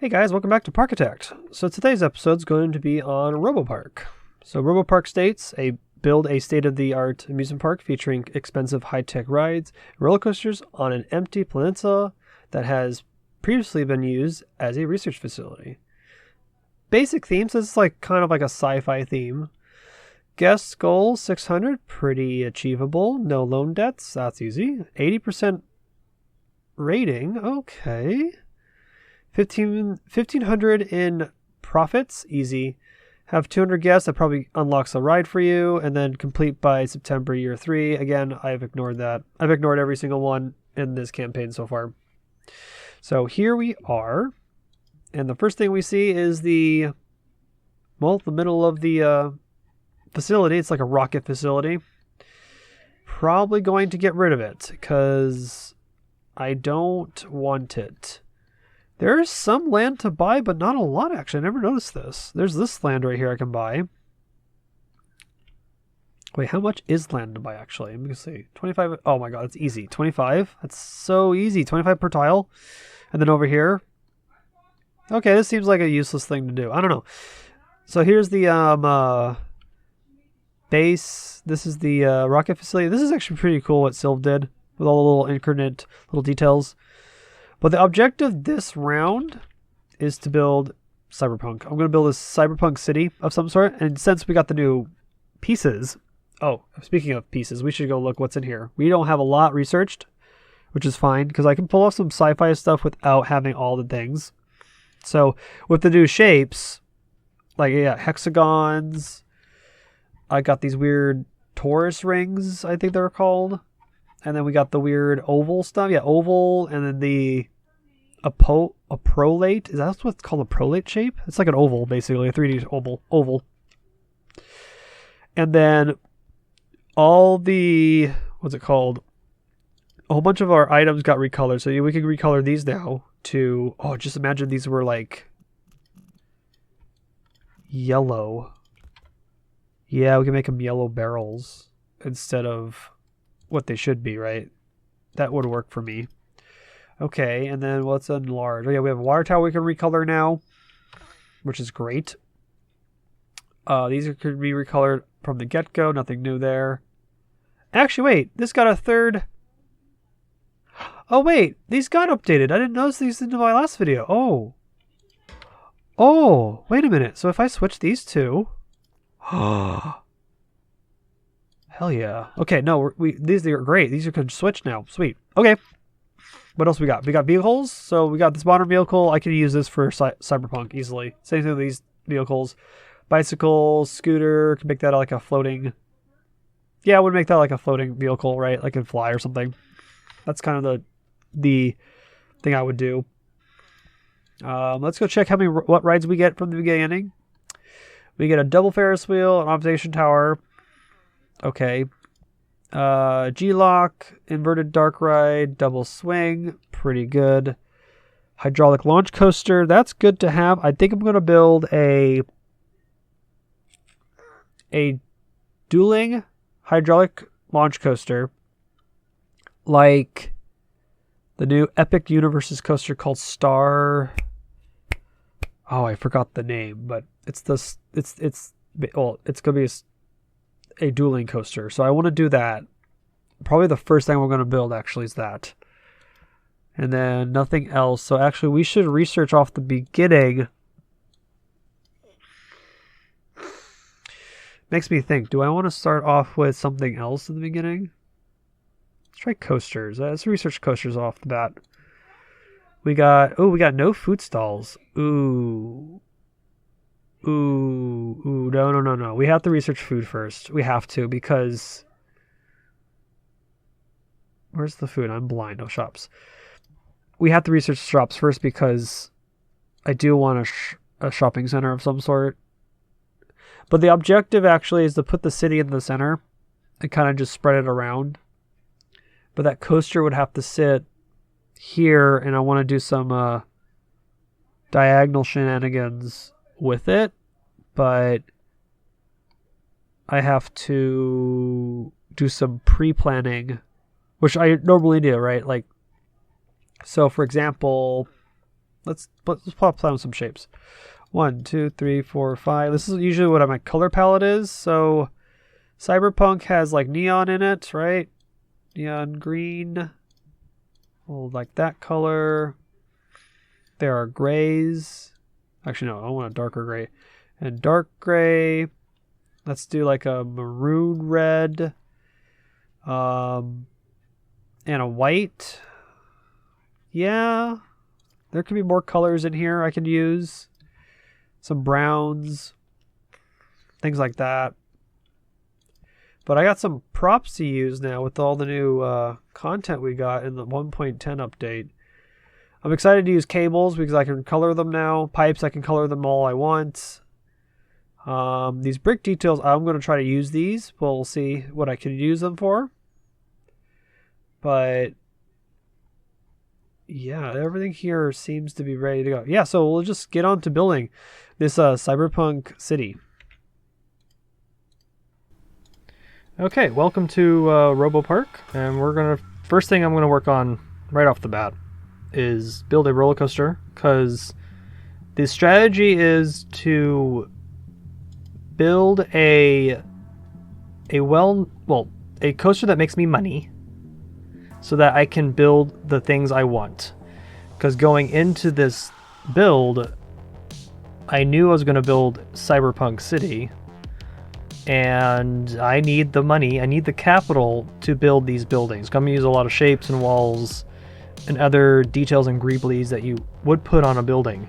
Hey guys, welcome back to Parkitect. So today's episode is going to be on Robopark. So Robopark states build a state-of-the-art amusement park featuring expensive high-tech rides, and roller coasters on an empty peninsula that has previously been used as a research facility. Basic theme, so it's kind of like a sci-fi theme. Guest goal 600, pretty achievable. No loan debts, that's easy. 80% rating, okay. 1,500 in profits, easy. Have 200 guests, that probably unlocks a ride for you, and then complete by September year 3. Again, I've ignored that. I've ignored every single one in this campaign so far. So here we are, and the first thing we see is the middle of the facility. It's like a rocket facility. Probably going to get rid of it, because I don't want it. There's some land to buy, but not a lot, actually. I never noticed this. There's this land right here I can buy. Wait, how much is land to buy, actually? Let me see. 25. Oh my god, it's easy. 25? That's so easy. 25 per tile. And then over here. Okay, this seems like a useless thing to do. I don't know. So here's the base. This is the rocket facility. This is actually pretty cool what Sylv did with all the little incarnate little details. But the objective this round is to build Cyberpunk. I'm going to build a Cyberpunk city of some sort. And since we got the new pieces... Oh, speaking of pieces, we should go look what's in here. We don't have a lot researched, which is fine, because I can pull off some sci-fi stuff without having all the things. So, with the new shapes, hexagons. I got these weird torus rings, I think they're called. And then we got the weird oval stuff. Yeah, oval. And then a prolate. Is that what's called a prolate shape? It's like an oval, basically. A 3D oval. And then all the... What's it called? A whole bunch of our items got recolored. So we can recolor these now to... Oh, just imagine these were like... yellow. Yeah, we can make them yellow barrels instead of... what they should be, right? That would work for me. Okay, and then let's enlarge. Oh yeah, we have a water tower we can recolor now, which is great. These could be recolored from the get-go. Nothing new there. Actually, wait. This got a third... Oh, wait. These got updated. I didn't notice these in my last video. Oh, wait a minute. So if I switch these two... Hell yeah. Okay, no, these are great. These can switch now. Sweet. Okay. What else we got? We got vehicles. So we got this modern vehicle. I can use this for Cyberpunk easily. Same thing with these vehicles. Bicycle, scooter. Can make that like a floating... Yeah, I would make that like a floating vehicle, right? Like it can fly or something. That's kind of the thing I would do. Let's go check what rides we get from the beginning. We get a double Ferris wheel, an observation tower. Okay. G-Lock, inverted dark ride, double swing, pretty good. Hydraulic launch coaster, that's good to have. I think I'm going to build a dueling hydraulic launch coaster like the new Epic Universes coaster called Star... Oh, I forgot the name, but it's going to be a dueling coaster. So I want to do that. Probably the first thing we're going to build actually is that. And then nothing else. So actually we should research off the beginning. Makes me think, do I want to start off with something else in the beginning? Let's try coasters. Let's research coasters off the bat. We got no food stalls. Ooh, no. We have to research food first. We have to, because... Where's the food? I'm blind. No shops. We have to research shops first because I do want a shopping center of some sort. But the objective actually is to put the city in the center and kind of just spread it around. But that coaster would have to sit here, and I want to do some diagonal shenanigans with it. But I have to do some pre-planning, which I normally do, right? Like, so for example, let's plop down some shapes. 1, 2, 3, 4, 5. This is usually what my color palette is. So Cyberpunk has like neon in it, right? Neon green. We'll like that color. There are grays. Actually, no, I want a darker gray. And dark gray. Let's do like a maroon red. And a white. Yeah. There could be more colors in here I could use. Some browns. Things like that. But I got some props to use now with all the new content we got in the 1.10 update. I'm excited to use cables because I can color them now. Pipes, I can color them all I want. These brick details, I'm going to try to use these. We'll see what I can use them for. But yeah, everything here seems to be ready to go. Yeah, so we'll just get on to building this Cyberpunk City. Okay, welcome to Robopark, and first thing I'm gonna work on right off the bat is build a roller coaster, because the strategy is to build a coaster that makes me money, so that I can build the things I want. Because going into this build, I knew I was gonna build Cyberpunk City. And I need the money, I need the capital to build these buildings. I'm going to use a lot of shapes and walls and other details and greeblies that you would put on a building.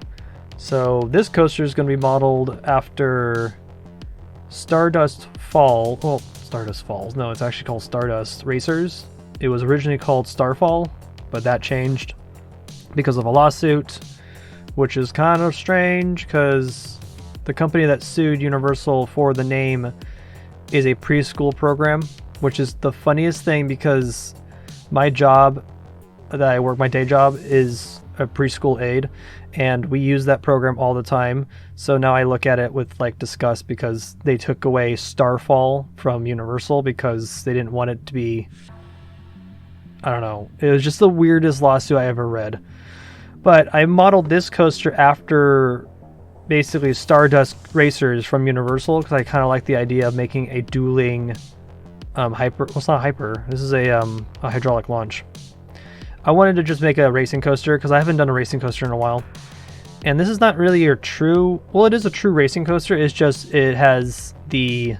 So this coaster is going to be modeled after Stardust Falls. Well, Stardust Falls. No, it's actually called Stardust Racers. It was originally called Starfall, but that changed because of a lawsuit, which is kind of strange because the company that sued Universal for the name is a preschool program, which is the funniest thing because my job that I work, my day job, is a preschool aide, and we use that program all the time. So now I look at it with like disgust because they took away Starfall from Universal because they didn't want it to be, I don't know, it was just the weirdest lawsuit I ever read. But I modeled this coaster after basically Stardust Racers from Universal because I kind of like the idea of making a dueling hyper. Well, it's not hyper. This is a hydraulic launch. I wanted to just make a racing coaster because I haven't done a racing coaster in a while. And this is not really your true. Well, it is a true racing coaster. It's just it has the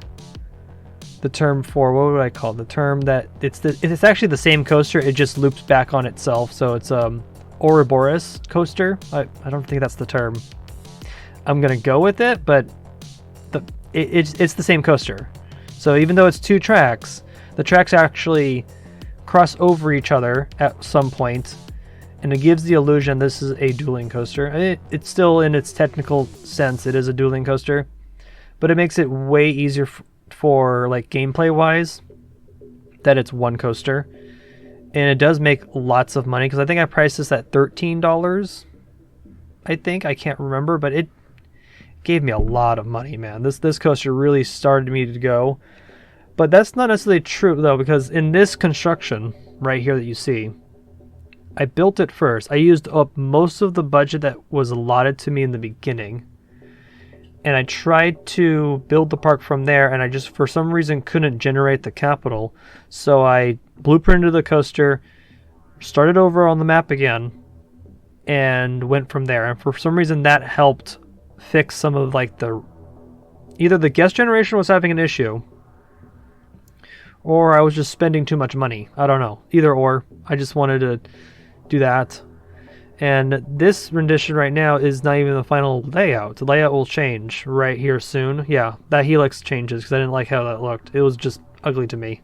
term for, what would I call it? The term that it's actually the same coaster. It just loops back on itself. So it's Ouroboros coaster. I don't think that's the term. I'm gonna go with it, but it's the same coaster. So even though it's two tracks, the tracks actually cross over each other at some point, and it gives the illusion this is a dueling coaster. It's still, in its technical sense, it is a dueling coaster, but it makes it way easier for like gameplay wise that it's one coaster, and it does make lots of money because I think I priced this at $13. I can't remember, but it gave me a lot of money, man. This coaster really started me to go. But that's not necessarily true though, because in this construction right here that you see, I built it first. I used up most of the budget that was allotted to me in the beginning, and I tried to build the park from there, and I just for some reason couldn't generate the capital. So I blueprinted the coaster, started over on the map again, and went from there. And for some reason that helped fix some of like either the guest generation was having an issue, or I was just spending too much money. I don't know. Either or. I just wanted to do that. And this rendition right now is not even the final layout. The layout will change right here soon. Yeah, that helix changes because I didn't like how that looked. It was just ugly to me.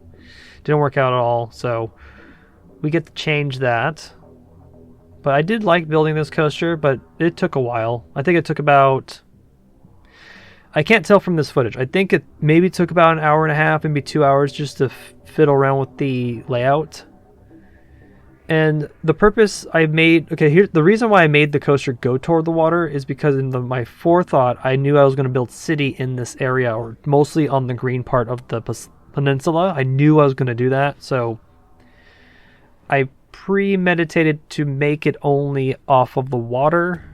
Didn't work out at all. So we get to change that. But I did like building this coaster, but it took a while. I think it took about... I can't tell from this footage. I think it maybe took about an hour and a half, maybe 2 hours just to fiddle around with the layout. And the purpose I made... Okay, here's the reason why I made the coaster go toward the water is because in my forethought, I knew I was going to build city in this area, or mostly on the green part of the peninsula. I knew I was going to do that, so I premeditated to make it only off of the water,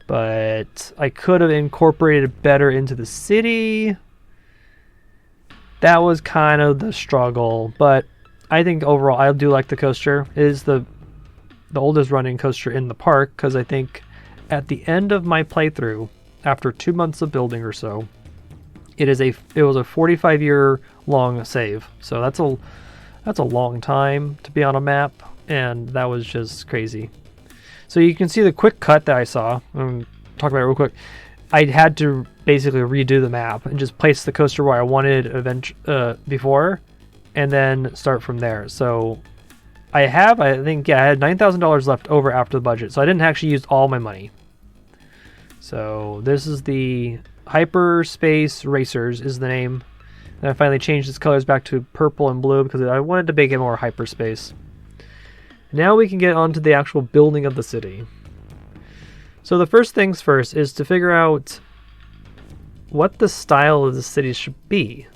but I could have incorporated it better into the city. That was kind of the struggle, but I think overall I do like the coaster. It is the oldest running coaster in the park, because I think at the end of my playthrough, after 2 months of building or so, it was a 45-year long save. So that's a long time to be on a map, and that was just crazy. So you can see the quick cut that I saw. I'm talk about it real quick. I had to basically redo the map and just place the coaster where I wanted before, and then start from there. So I had $9,000 left over after the budget, so I didn't actually use all my money. So this is the Hyperspace Racers is the name. And I finally changed its colors back to purple and blue because I wanted to make it more hyperspace. Now we can get onto the actual building of the city. So the first things first is to figure out what the style of the city should be.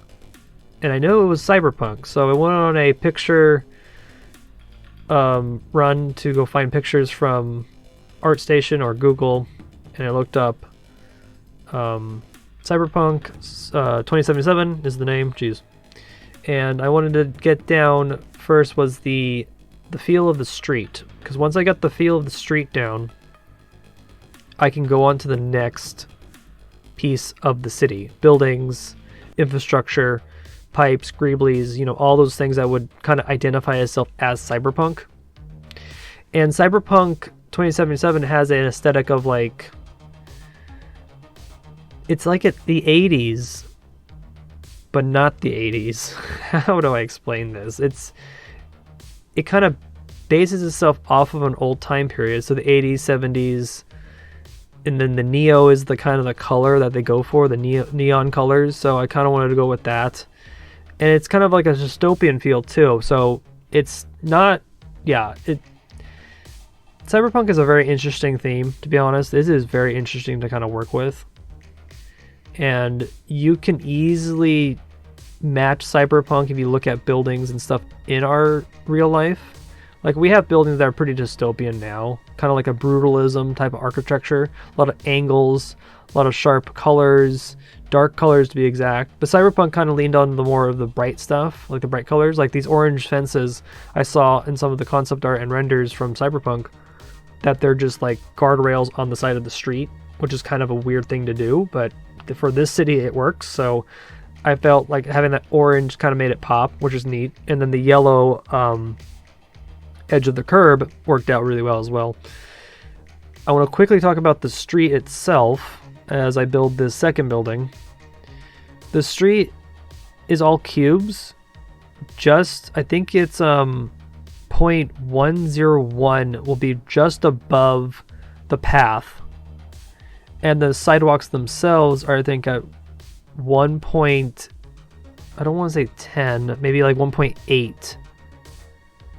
And I know it was cyberpunk, so I went on a picture run to go find pictures from ArtStation or Google, and I looked up Cyberpunk 2077 is the name. Jeez. And I wanted to get down first was the feel of the street, because once I got the feel of the street down, I can go on to the next piece of the city. Buildings, infrastructure, pipes, greeblies, all those things that would kind of identify itself as cyberpunk. And Cyberpunk 2077 has an aesthetic of like, it's like the 80s, but not the 80s. How do I explain this? It kind of bases itself off of an old time period. So the 80s, 70s, and then the neo is the kind of the color that they go for, the neon colors. So I kind of wanted to go with that. And it's kind of like a dystopian feel too. So it's not, Cyberpunk is a very interesting theme, to be honest. This is very interesting to kind of work with. And you can easily match Cyberpunk if you look at buildings and stuff in our real life. Like, we have buildings that are pretty dystopian now, kind of like a brutalism type of architecture, a lot of angles, a lot of sharp colors, dark colors to be exact. But Cyberpunk kind of leaned on the more of the bright stuff, like the bright colors, like these orange fences I saw in some of the concept art and renders from Cyberpunk, that they're just like guardrails on the side of the street, which is kind of a weird thing to do, but for this city it works. So I felt like having that orange kind of made it pop, which is neat. And then the yellow edge of the curb worked out really well as well. I want to quickly talk about the street itself as I build this second building. The street is all cubes. I think it's 0.101 will be just above the path. And the sidewalks themselves are, I think, at I don't want to say 10, maybe like 1.8.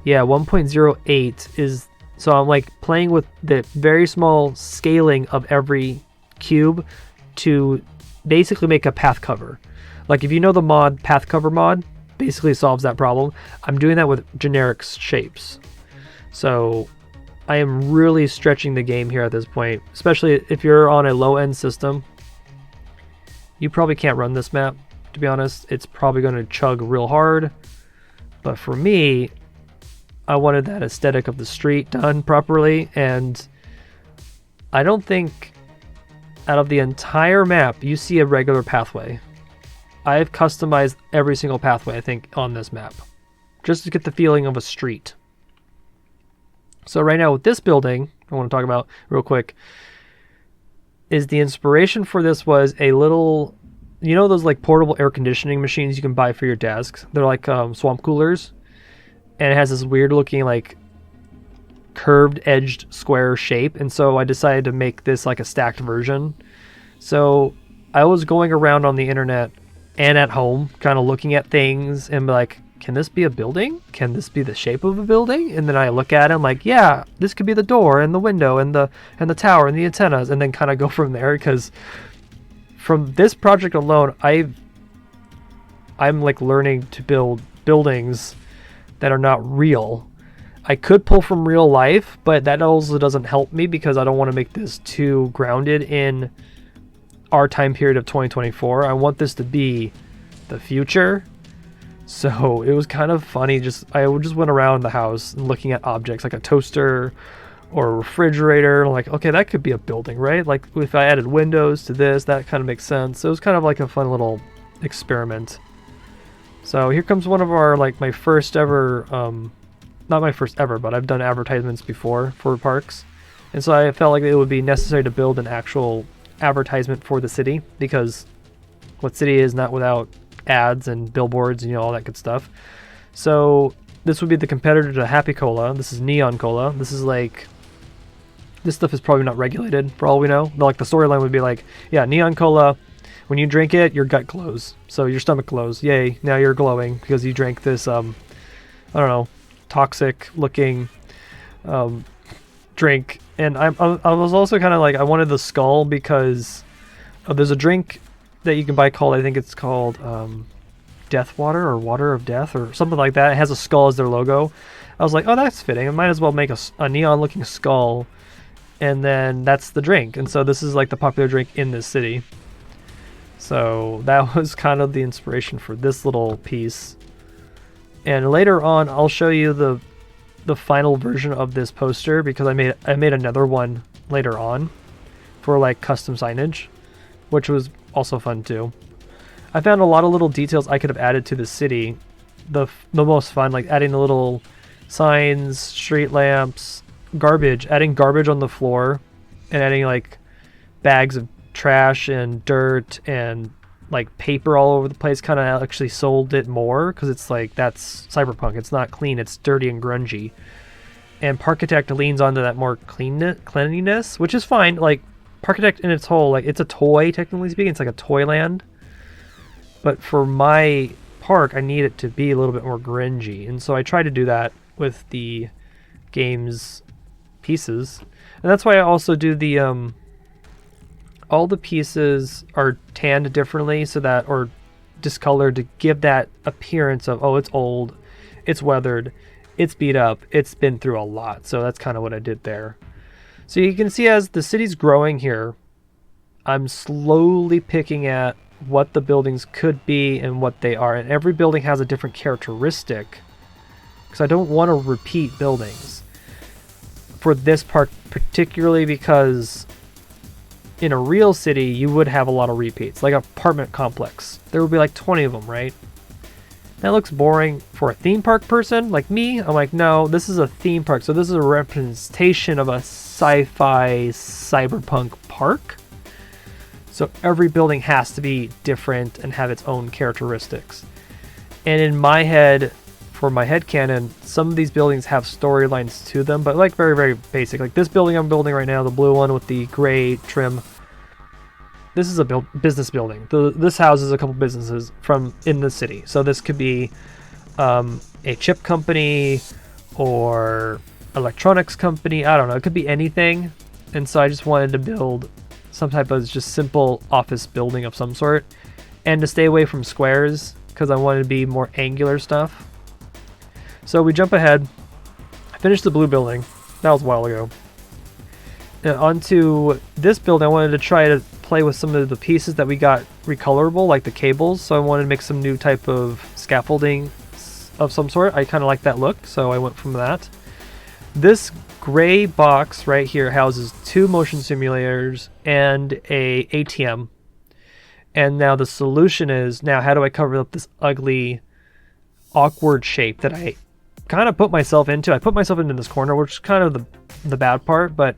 Yeah, 1.08 is, so I'm like playing with the very small scaling of every cube to basically make a path cover. Like, if you know the mod, path cover mod, basically solves that problem. I'm doing that with generic shapes. So I am really stretching the game here at this point, especially if you're on a low-end system. You probably can't run this map, to be honest. It's probably going to chug real hard. But for me, I wanted that aesthetic of the street done properly, and I don't think out of the entire map you see a regular pathway. I've customized every single pathway, I think, on this map, just to get the feeling of a street. So right now with this building, I want to talk about real quick, is the inspiration for this was a little, those like portable air conditioning machines you can buy for your desks? They're like swamp coolers. And it has this weird looking like curved edged square shape. And so I decided to make this like a stacked version. So I was going around on the internet and at home kind of looking at things and be like, can this be a building? Can this be the shape of a building? And then I look at it, I'm like, yeah, this could be the door and the window and the tower and the antennas, and then kind of go from there. Because from this project alone, I'm like learning to build buildings that are not real. I could pull from real life, but that also doesn't help me because I don't want to make this too grounded in our time period of 2024. I want this to be the future. So it was kind of funny. I just went around the house and looking at objects like a toaster or a refrigerator. And like, okay, that could be a building, right? Like if I added windows to this, that kind of makes sense. So it was kind of like a fun little experiment. So here comes one of our, like, my first ever, not my first ever, but I've done advertisements before for parks. And so I felt like it would be necessary to build an actual advertisement for the city, because what city is not without ads and billboards and, you know, all that good stuff. So this would be the competitor to Happy Cola. This is Neon Cola. This stuff is probably not regulated for all we know. But, like, the storyline would be like, yeah, Neon Cola, when you drink it, your gut glows. So your stomach glows. Yay, now you're glowing because you drank this, I don't know, toxic looking drink. And I was also kind of like, I wanted the skull because there's a drink that you can buy called, I think it's called Death Water or Water of Death or something like that. It has a skull as their logo. I was like, oh, that's fitting. I might as well make a neon looking skull, and then that's the drink. And so this is like the popular drink in this city. So that was kind of the inspiration for this little piece. And later on, I'll show you the final version of this poster, because I made another one later on for like custom signage, which was also fun too. I found a lot of little details I could have added to the city. The most fun, like adding the little signs, street lamps, adding garbage on the floor, and adding like bags of trash and dirt and like paper all over the place. Kind of actually sold it more, because it's like, that's cyberpunk. It's not clean, it's dirty and grungy. And Parkitect leans onto that more cleanliness, which is fine. Like Parkitect in its whole, like, it's a toy, technically speaking. It's like a toy land. But for my park, I need it to be a little bit more grungy. And so I try to do that with the game's pieces. And that's why I also do the, all the pieces are tanned differently, so that, or discolored, to give that appearance of, oh, it's old, it's weathered, it's beat up, it's been through a lot. So that's kind of what I did there. So you can see as the city's growing here, I'm slowly picking at what the buildings could be and what they are. And every building has a different characteristic, because I don't want to repeat buildings for this park, particularly because in a real city, you would have a lot of repeats. Like an apartment complex, there would be like 20 of them, right? That looks boring for a theme park person like me. I'm like, no, this is a theme park. So this is a representation of a sci-fi cyberpunk park. So every building has to be different and have its own characteristics. And in my head, for my headcanon, some of these buildings have storylines to them, but like very, very basic. Like this building I'm building right now, the blue one with the gray trim. This is a business building. This houses a couple businesses from in the city. So this could be a chip company or electronics company. I don't know. It could be anything. And so I just wanted to build some type of just simple office building of some sort, and to stay away from squares because I wanted to be more angular stuff. So we jump ahead. I finished the blue building. That was a while ago. And onto this building, I wanted to try to play with some of the pieces that we got recolorable, like the cables. So I wanted to make some new type of scaffolding of some sort. I kind of like that look, so I went from that. This gray box right here houses 2 motion simulators and a ATM. And now the solution is, now how do I cover up this ugly, awkward shape that I kind of put myself into? I put myself into this corner, which is kind of the bad part, but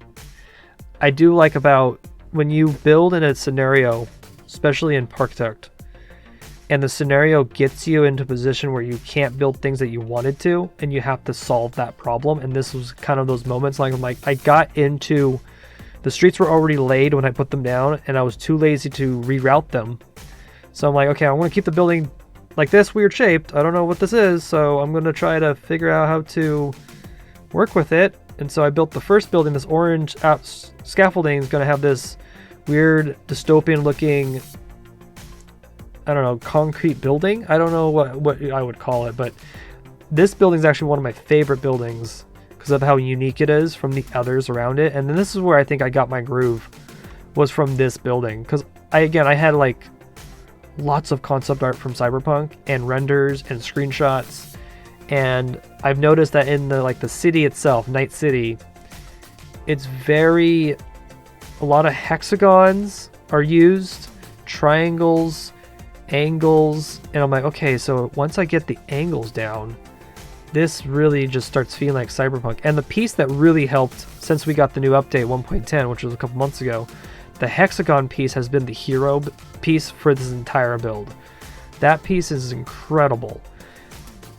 I do like about when you build in a scenario, especially in Parkitect, and the scenario gets you into a position where you can't build things that you wanted to, and you have to solve that problem. And this was kind of those moments, like I got into, the streets were already laid when I put them down, and I was too lazy to reroute them. So I'm like, okay, I want to keep the building like this, weird shaped. I don't know what this is, so I'm going to try to figure out how to work with it. And so I built the first building. This orange scaffolding is going to have this weird dystopian looking, I don't know, concrete building. I don't know what I would call it, but this building is actually one of my favorite buildings because of how unique it is from the others around it. And then this is where I think I got my groove, was from this building, because I had like lots of concept art from Cyberpunk and renders and screenshots, and I've noticed that in the city itself, Night City, it's a lot of hexagons are used, triangles, angles, and I'm like, okay, so once I get the angles down, this really just starts feeling like Cyberpunk. And the piece that really helped since we got the new update 1.10, which was a couple months ago, the hexagon piece has been the hero piece for this entire build. That piece is incredible.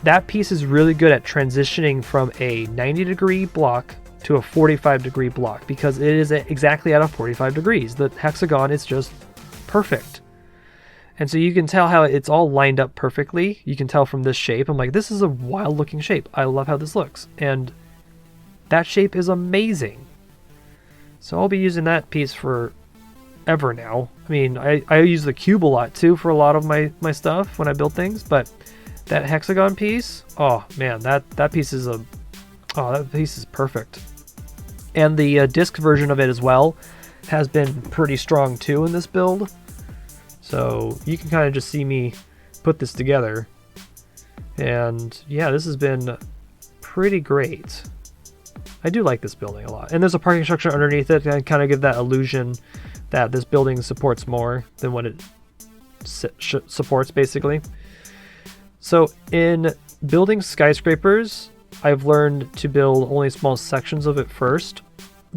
That piece is really good at transitioning from a 90-degree block to a 45-degree block, because it is exactly at a 45 degrees. The hexagon is just perfect. And so you can tell how it's all lined up perfectly. You can tell from this shape. I'm like, this is a wild looking shape. I love how this looks. And that shape is amazing. So I'll be using that piece for ever now. I mean, I use the cube a lot too for a lot of my stuff when I build things, but that hexagon piece, oh man, that piece is perfect. And the disc version of it as well has been pretty strong too in this build. So you can kind of just see me put this together. And yeah, this has been pretty great. I do like this building a lot. And there's a parking structure underneath it to kind of give that illusion that this building supports more than what it supports, basically. So in building skyscrapers, I've learned to build only small sections of it first,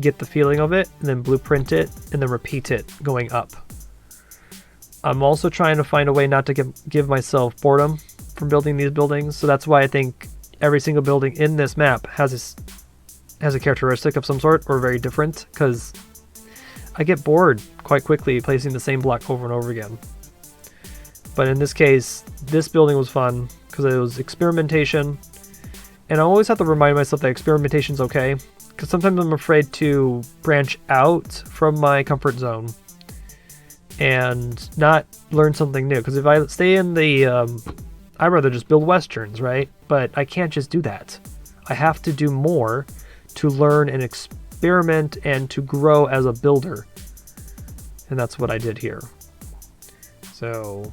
get the feeling of it, and then blueprint it, and then repeat it going up. I'm also trying to find a way not to give myself boredom from building these buildings, so that's why I think every single building in this map has a characteristic of some sort, or very different, because I get bored quite quickly placing the same block over and over again. But in this case, this building was fun because it was experimentation, and I always have to remind myself that experimentation's okay, because sometimes I'm afraid to branch out from my comfort zone and not learn something new. Because if I stay in the I'd rather just build westerns, right? But I can't just do that. I have to do more to learn and experiment and to grow as a builder. And that's what I did here. So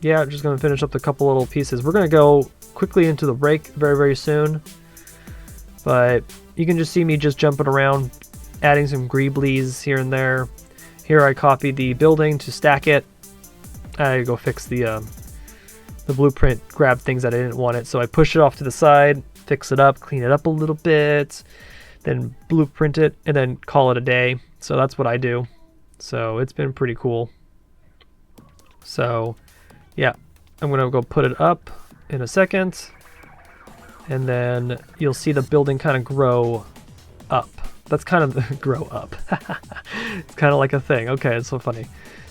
yeah, I'm just going to finish up the couple little pieces. We're going to go quickly into the break very, very soon. But you can just see me just jumping around, adding some greeblies here and there. Here I copied the building to stack it. I go fix the blueprint, grab things that I didn't want it. So I push it off to the side, fix it up, clean it up a little bit, then blueprint it, and then call it a day. So that's what I do. So it's been pretty cool. So yeah, I'm gonna go put it up in a second, and then you'll see the building kind of grow up. That's kind of grow up. It's kind of like a thing. Okay, it's so funny.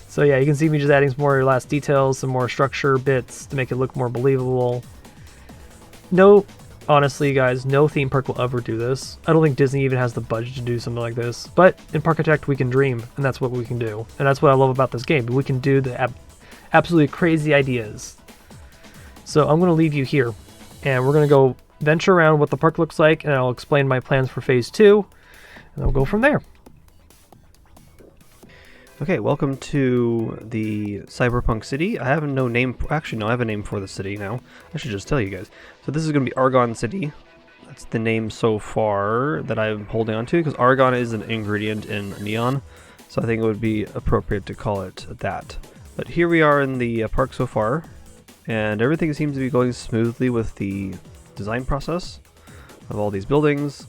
So yeah, you can see me just adding some more last details, some more structure bits to make it look more believable. No, honestly guys, no theme park will ever do this. I don't think Disney even has the budget to do something like this. But in Parkitect we can dream, and that's what we can do. And that's what I love about this game. We can do the absolutely crazy ideas. So I'm going to leave you here, and we're going to go venture around what the park looks like, and I'll explain my plans for phase 2, and I'll go from there. Okay, welcome to the Cyberpunk City. I have no name. Actually, no, I have a name for the city now. I should just tell you guys. So this is going to be Argon City. That's the name so far that I'm holding on to, because argon is an ingredient in neon. So I think it would be appropriate to call it that. But here we are in the park so far, and everything seems to be going smoothly with the design process of all these buildings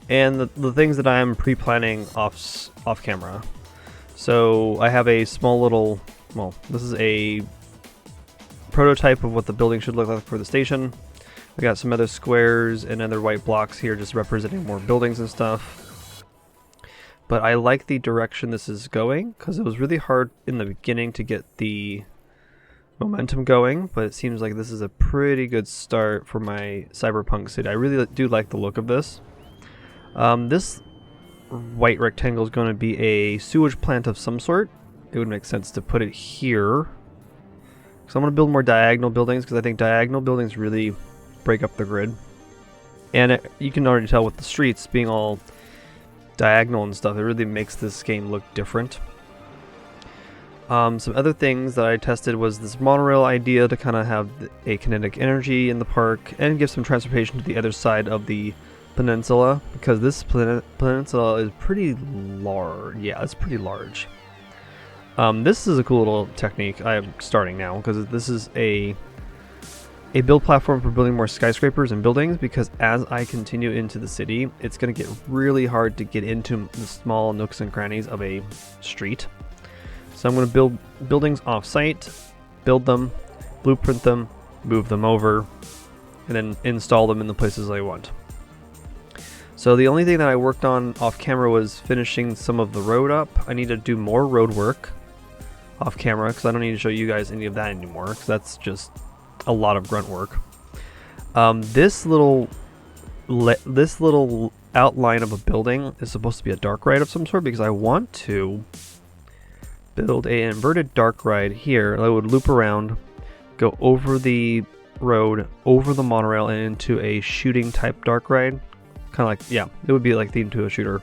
and the things that I'm pre-planning off camera. So I have a small little, well, this is a prototype of what the building should look like for the station. I got some other squares and other white blocks here just representing more buildings and stuff. But I like the direction this is going, because it was really hard in the beginning to get the momentum going, but it seems like this is a pretty good start for my Cyberpunk City. I really do like the look of this. This white rectangle is going to be a sewage plant of some sort. It would make sense to put it here. So I'm going to build more diagonal buildings, because I think diagonal buildings really break up the grid. And you can already tell with the streets being all diagonal and stuff, it really makes this game look different. Some other things that I tested was this monorail idea to kind of have a kinetic energy in the park and give some transportation to the other side of the peninsula, because this peninsula is pretty large. Yeah, it's pretty large. This is a cool little technique I'm starting now, because this is a build platform for building more skyscrapers and buildings, because as I continue into the city, it's going to get really hard to get into the small nooks and crannies of a street. So I'm going to build buildings off-site, build them, blueprint them, move them over, and then install them in the places I want. So the only thing that I worked on off-camera was finishing some of the road up. I need to do more road work off-camera, because I don't need to show you guys any of that anymore, because that's just a lot of grunt work. This little outline of a building is supposed to be a dark ride of some sort, because I want to build an inverted dark ride here that would loop around, go over the road, over the monorail, and into a shooting type dark ride. Kind of like, yeah, it would be like themed to a shooter.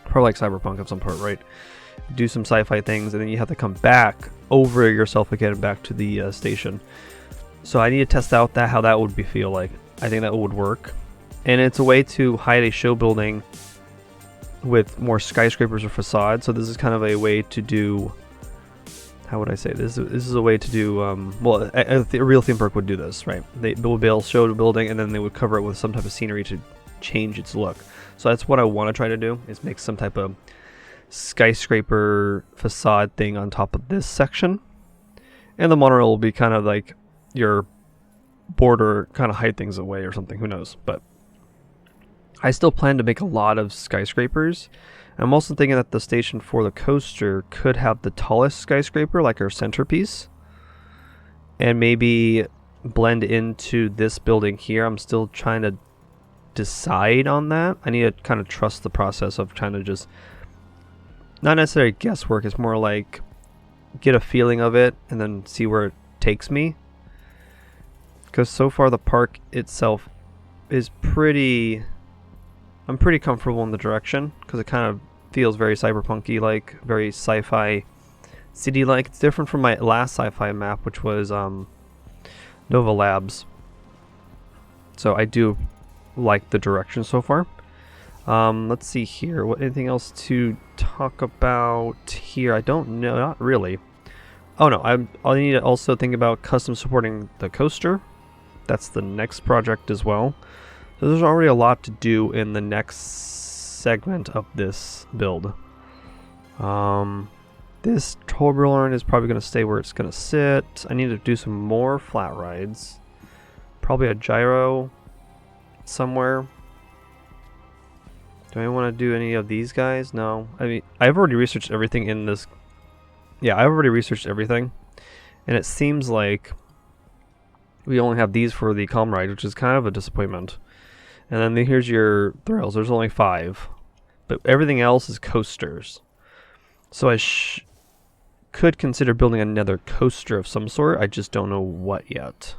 Probably like Cyberpunk of some part, right? Do some sci-fi things, and then you have to come back over yourself again back to the station. So I need to test out how that would feel like. I think that would work. And it's a way to hide a show building with more skyscrapers or facades. So this is kind of a way to do, how would I say this? This is a way to do, well, a real theme park would do this, right? They would be able to show the building, and then they would cover it with some type of scenery to change its look. So that's what I want to try to do, is make some type of skyscraper facade thing on top of this section. And the monorail will be kind of like your border, kind of hide things away or something, who knows. But I still plan to make a lot of skyscrapers. I'm also thinking that the station for the coaster could have the tallest skyscraper, like our centerpiece, and maybe blend into this building here. I'm still trying to decide on that. I need to kind of trust the process of trying to just, not necessarily guesswork, it's more like get a feeling of it and then see where it takes me. Because so far the park itself is I'm pretty comfortable in the direction, because it kind of feels very cyberpunky, like very sci-fi city like. It's different from my last sci-fi map, which was Nova Labs. So I do like the direction so far. Let's see here. Anything else to talk about here? I don't know. Not really. Oh no, I need to also think about custom supporting the coaster. That's the next project as well. So there's already a lot to do in the next segment of this build. This Toblerone is probably going to stay where it's going to sit. I need to do some more flat rides. Probably a gyro somewhere. Do I want to do any of these guys? No. I mean, I've already researched everything in this. Yeah, I've already researched everything. And it seems like we only have these for the calm ride, which is kind of a disappointment. And then here's your thrills. There's only 5. But everything else is coasters. So I could consider building another coaster of some sort. I just don't know what yet.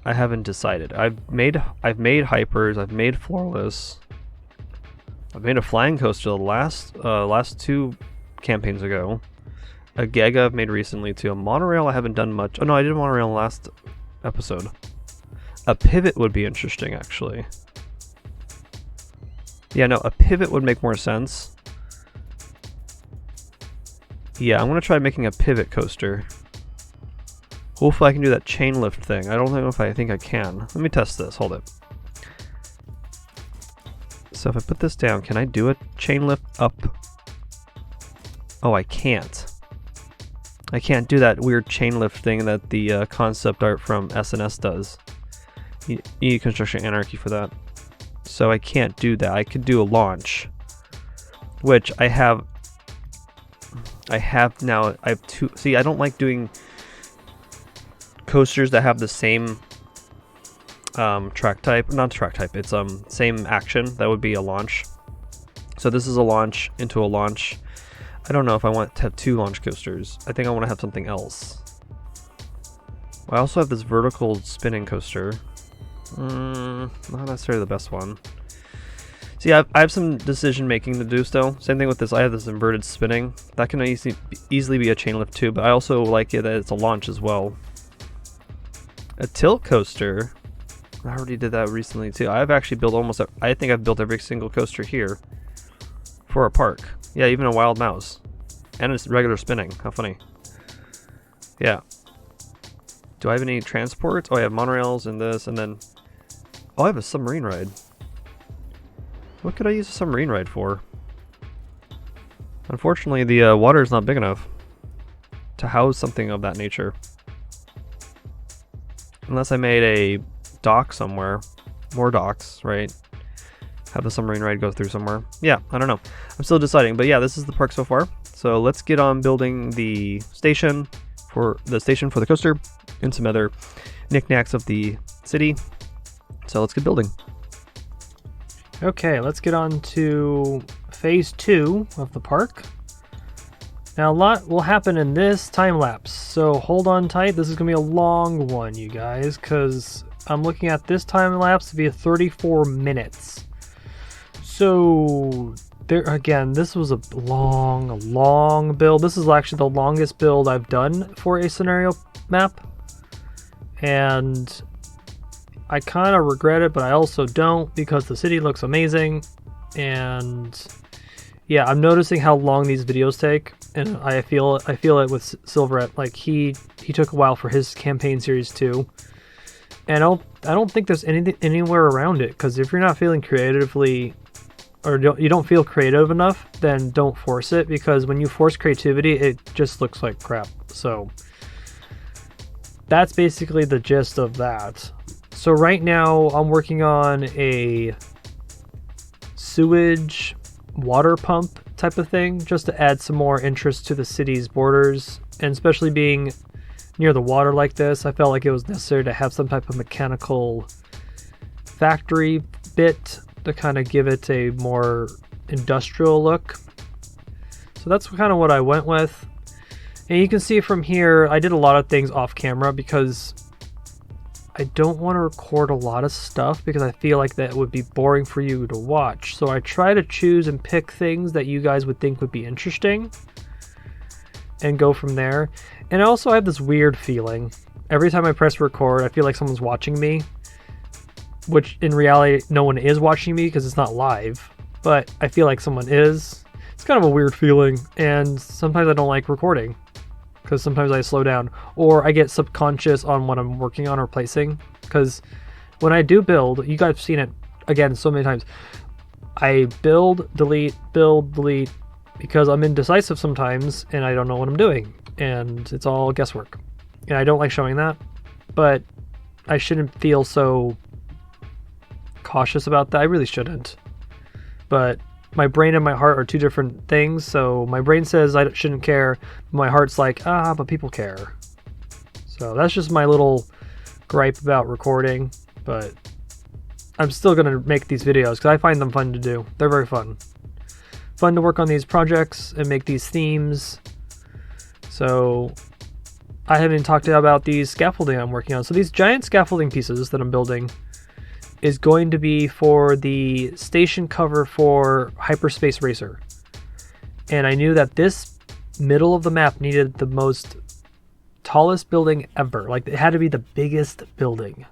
I haven't decided. I've made hypers. I've made floorless. I've made a flying coaster the last 2 campaigns ago. A Giga I've made recently too. A monorail I haven't done much. Oh no, I did a monorail in the last episode. A pivot would be interesting, actually. Yeah, no, a pivot would make more sense. Yeah, I'm gonna try making a pivot coaster. Hopefully I can do that chain lift thing. I don't know if I think I can. Let me test this. Hold it. So if I put this down, can I do a chain lift up? Oh, I can't. I can't do that weird chain lift thing that the concept art from SNS does. You need Construction Anarchy for that. So I can't do that. I could do a launch, which I have now. I have 2. See, I don't like doing coasters that have the same track type. Not track type. It's same action. That would be a launch. So this is a launch into a launch. I don't know if I want to have 2 launch coasters. I think I want to have something else. I also have this vertical spinning coaster. Not necessarily the best one. See, I have some decision making to do still. Same thing with this. I have this inverted spinning. That can easily be a chain lift too, but I also like it that it's a launch as well. A tilt coaster. I already did that recently too. I've actually built I think I've built every single coaster here for a park. Yeah, even a wild mouse. And it's regular spinning. How funny. Yeah. Do I have any transports? Oh, I have monorails and this, and then... Oh, I have a submarine ride. What could I use a submarine ride for? Unfortunately, the water is not big enough to house something of that nature. Unless I made a dock somewhere. More docks, right? Have the submarine ride go through somewhere. Yeah, I don't know. I'm still deciding, but yeah, this is the park so far. So let's get on building the station for the coaster and some other knickknacks of the city. So let's get building. Okay, let's get on to phase 2 of the park. Now a lot will happen in this time lapse, so hold on tight. This is going to be a long one, you guys, because I'm looking at this time lapse to be 34 minutes. So there again, this was a long build. This is actually the longest build I've done for a scenario map, and I kind of regret it, but I also don't, because the city looks amazing. And yeah, I'm noticing how long these videos take, and I feel it with Silverette. Like he took a while for his campaign series too, and I don't think there's anything anywhere around it, because if you're not feeling creatively, or you don't feel creative enough, then don't force it, because when you force creativity, it just looks like crap. So that's basically the gist of that. So right now I'm working on a sewage water pump type of thing, just to add some more interest to the city's borders, and especially being near the water like this, I felt like it was necessary to have some type of mechanical factory bit to kind of give it a more industrial look. So that's kind of what I went with. And you can see from here, I did a lot of things off camera because I don't want to record a lot of stuff, because I feel like that would be boring for you to watch. So I try to choose and pick things that you guys would think would be interesting and go from there. And I also have this weird feeling. Every time I press record, I feel like someone's watching me, which in reality, no one is watching me because it's not live, but I feel like someone is. It's kind of a weird feeling, and sometimes I don't like recording, because sometimes I slow down, or I get subconscious on what I'm working on or placing. Because when I do build, you guys have seen it again so many times, I build, delete, because I'm indecisive sometimes and I don't know what I'm doing, and it's all guesswork. And I don't like showing that, but I shouldn't feel so cautious about that. I really shouldn't. But my brain and my heart are two different things, so my brain says I shouldn't care, my heart's like, but people care. So that's just my little gripe about recording, but I'm still going to make these videos because I find them fun to do. They're very fun. Fun to work on these projects and make these themes. So I haven't even talked about these scaffolding I'm working on. So these giant scaffolding pieces that I'm building is going to be for the station cover for Hyperspace Racer. And I knew that this middle of the map needed the most tallest building ever. Like, it had to be the biggest building.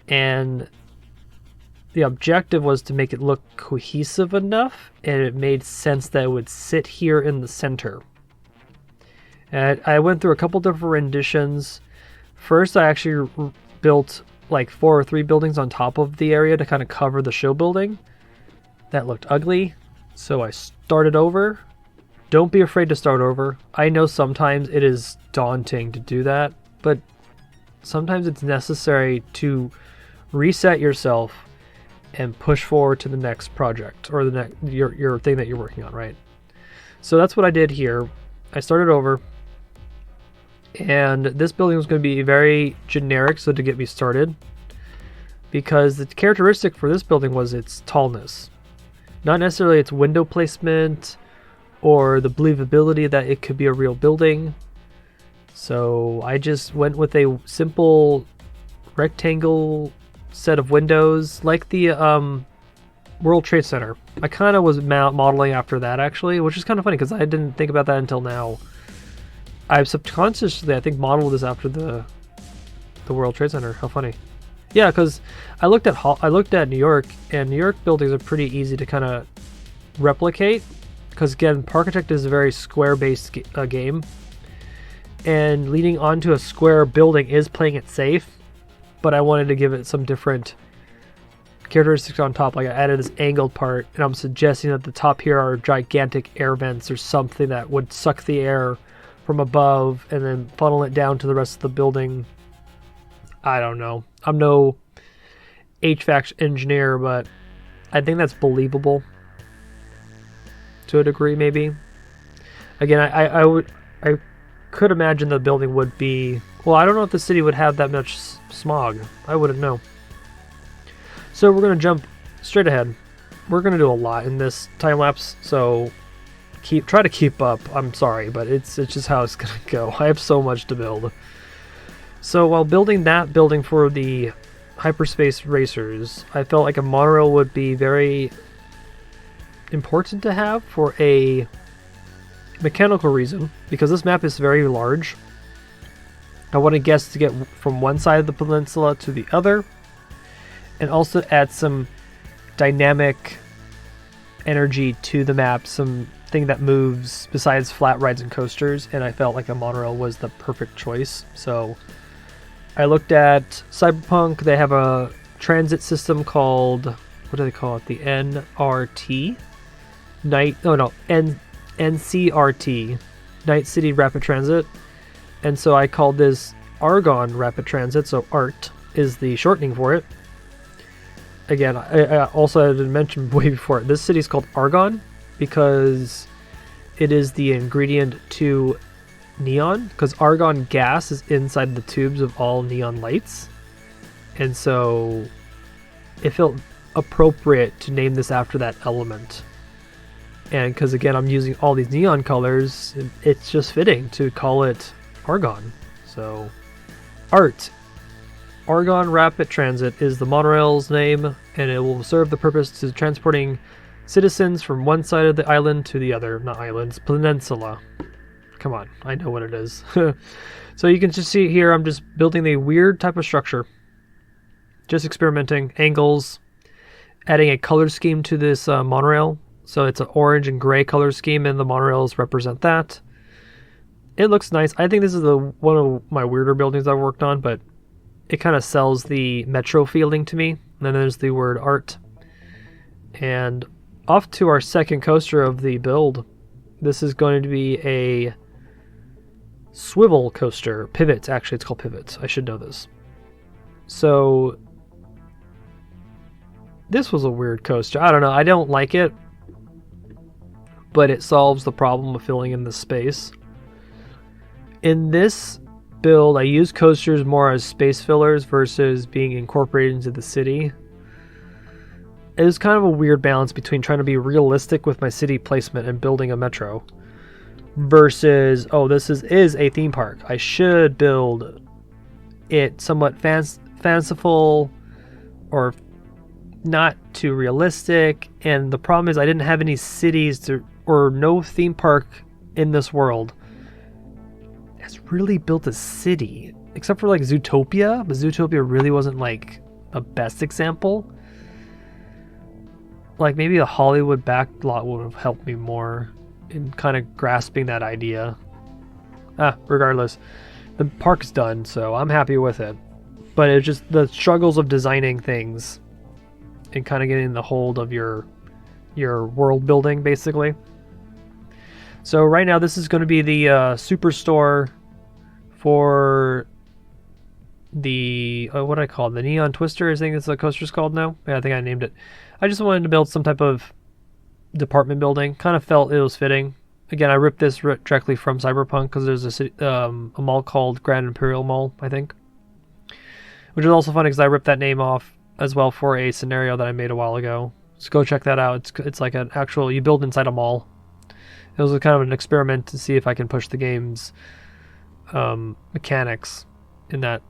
And the objective was to make it look cohesive enough, and it made sense that it would sit here in the center. And I went through a couple different renditions. First, I actually built like 4 or 3 buildings on top of the area to kind of cover the show building. That looked ugly, so I started over. Don't be afraid to start over. I know sometimes it is daunting to do that, but sometimes it's necessary to reset yourself and push forward to the next project, or the next your thing that you're working on, right? So that's what I did here. I started over. And this building was going to be very generic, so to get me started, because the characteristic for this building was its tallness. Not necessarily its window placement or the believability that it could be a real building. So I just went with a simple rectangle set of windows, like the World Trade Center. I kind of was modeling after that, actually, which is kind of funny because I didn't think about that until now. I've subconsciously, I think, modeled this after the World Trade Center. How funny. Yeah, because I looked at New York, and New York buildings are pretty easy to kind of replicate, because again, Parkitect is a very square-based game, and leading onto a square building is playing it safe, but I wanted to give it some different characteristics on top. Like I added this angled part, and I'm suggesting that the top here are gigantic air vents or something that would suck the air from above and then funnel it down to the rest of the building. I don't know. I'm no HVAC engineer, but I think that's believable to a degree, maybe. Again, I could imagine the building would be, well, I don't know if the city would have that much smog. I wouldn't know. So we're going to jump straight ahead. We're going to do a lot in this time lapse, so try to keep up. I'm sorry, but it's just how it's going to go. I have so much to build. So while building that building for the hyperspace racers, I felt like a monorail would be very important to have for a mechanical reason, because this map is very large. I want guests to get from one side of the peninsula to the other, and also add some dynamic energy to the map, something that moves besides flat rides and coasters, and I felt like a monorail was the perfect choice. So I looked at Cyberpunk. They have a transit system called, what do they call it? The NRT? NCRT, Night City Rapid Transit. And so I called this Argon Rapid Transit, so ART is the shortening for it. Again, I also didn't mention way before, this city is called Argon because it is the ingredient to neon, because argon gas is inside the tubes of all neon lights, and so it felt appropriate to name this after that element. And because again, I'm using all these neon colors, it's just fitting to call it Argon. So Argon Rapid Transit is the monorail's name, and it will serve the purpose to transporting citizens from one side of the island to the other. Not islands, peninsula. Come on, I know what it is. So you can just see here, I'm just building a weird type of structure. Just experimenting. Angles. Adding a color scheme to this monorail. So it's an orange and gray color scheme, and the monorails represent that. It looks nice. I think this is one of my weirder buildings I've worked on, but it kind of sells the metro feeling to me. And then there's the word art. And off to our second coaster of the build. This is going to be a swivel coaster. Pivots, actually, it's called Pivots. I should know this. So this was a weird coaster. I don't know. I don't like it, but it solves the problem of filling in the space. In this build, I use coasters more as space fillers versus being incorporated into the city. It was kind of a weird balance between trying to be realistic with my city placement and building a metro versus, oh, this is a theme park. I should build it somewhat fanciful or not too realistic. And the problem is I didn't have any cities or no theme park in this world has really built a city, except for like Zootopia, but Zootopia really wasn't like the best example. Like maybe a Hollywood backlot would have helped me more in kind of grasping that idea. Regardless, the park's done, so I'm happy with it. But it's just the struggles of designing things and kind of getting the hold of your world building, basically. So right now, this is going to be the superstore for the what do I call it? The Neon Twister. I think it's the coaster's called now. Yeah, I think I named it. I just wanted to build some type of department building. Kind of felt it was fitting. Again, I ripped this directly from Cyberpunk because there's a mall called Grand Imperial Mall, I think, which is also funny because I ripped that name off as well for a scenario that I made a while ago. So go check that out. It's like an actual, you build inside a mall. It was kind of an experiment to see if I can push the game's mechanics in that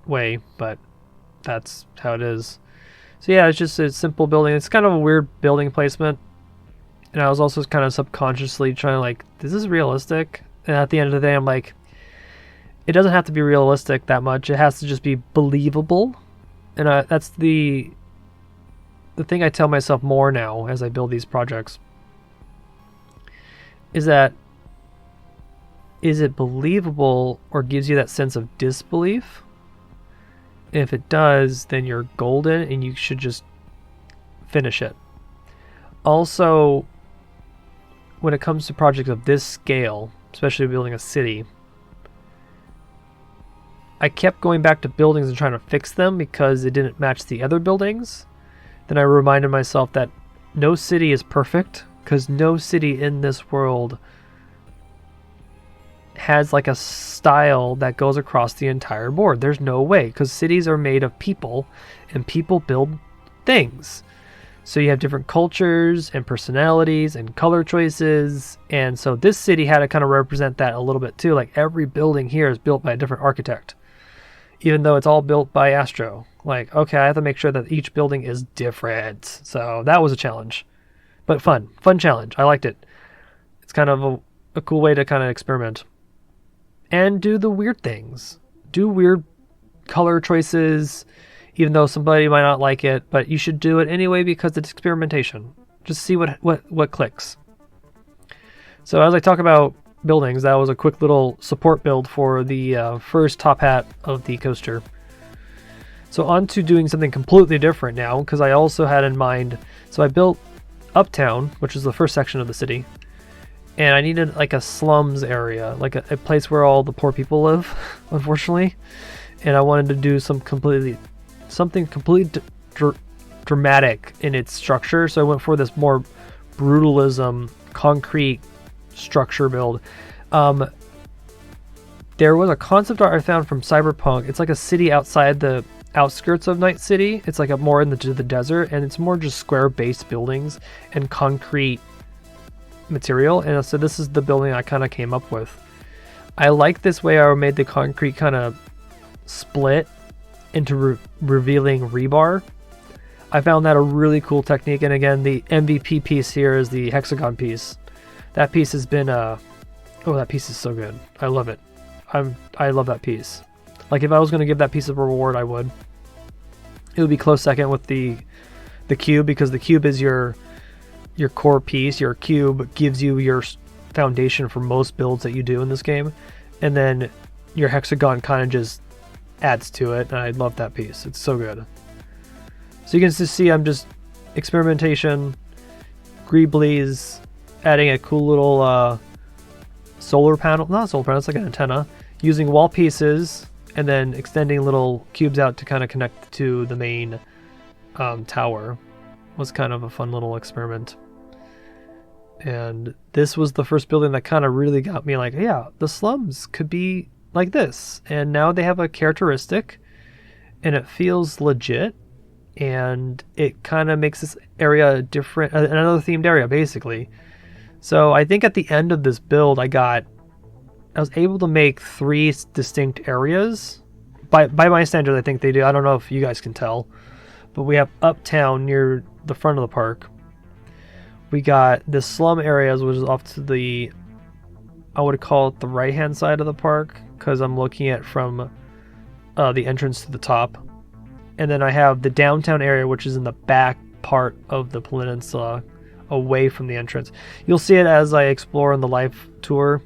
way, but that's how it is. So yeah, it's just a simple building. It's kind of a weird building placement. And I was also kind of subconsciously trying to like, is this realistic? And at the end of the day, I'm like, it doesn't have to be realistic that much. It has to just be believable. And that's the thing I tell myself more now as I build these projects. Is that, is it believable or gives you that sense of disbelief? If it does, then you're golden and you should just finish it. Also, when it comes to projects of this scale, especially building a city, I kept going back to buildings and trying to fix them because it didn't match the other buildings. Then I reminded myself that no city is perfect, because no city in this world has like a style that goes across the entire board. There's no way, because cities are made of people and people build things. So you have different cultures and personalities and color choices. And so this city had to kind of represent that a little bit too. Like every building here is built by a different architect, even though it's all built by Astro. Like, okay, I have to make sure that each building is different. So that was a challenge, but fun challenge. I liked it. It's kind of a cool way to kind of experiment and do the weird things, do weird color choices, even though somebody might not like it, but you should do it anyway because it's experimentation. Just see what clicks. So as I talk about buildings, that was a quick little support build for the first top hat of the coaster. So on to doing something completely different now, because I also had in mind, so I built Uptown, which is the first section of the city, and I needed like a slums area, like a place where all the poor people live, unfortunately, and I wanted to do something completely dramatic in its structure, so I went for this more brutalism, concrete structure build. There was a concept art I found from Cyberpunk. It's like a city outside the outskirts of Night City. It's like more in the desert, and it's more just square-based buildings and concrete material. And so this is the building I kind of came up with. I like this way I made the concrete kind of split into revealing rebar. I found that a really cool technique, and again, the MVP piece here is the hexagon piece. That piece has been oh, that piece is so good. I love it. I love that piece. Like if I was going to give that piece of a reward, I would. It would be close second with the cube, because the cube is your core piece. Your cube gives you your foundation for most builds that you do in this game, and then your hexagon kind of just adds to it, and I love that piece. It's so good. So you can just see I'm just experimentation, greeblies, adding a cool little solar panel, not a solar panel, it's like an antenna, using wall pieces, and then extending little cubes out to kind of connect to the main tower. Was kind of a fun little experiment. And this was the first building that kind of really got me like, yeah, the slums could be like this. And now they have a characteristic, and it feels legit, and it kind of makes this area different, another themed area basically. So I think at the end of this build, I was able to make 3 distinct areas. By my standards, I think they do. I don't know if you guys can tell, but we have Uptown near the front of the park. We got the slum areas, which is off to the, I would call it the right-hand side of the park, because I'm looking at from the entrance to the top. And then I have the downtown area, which is in the back part of the peninsula, away from the entrance. You'll see it as I explore in the live tour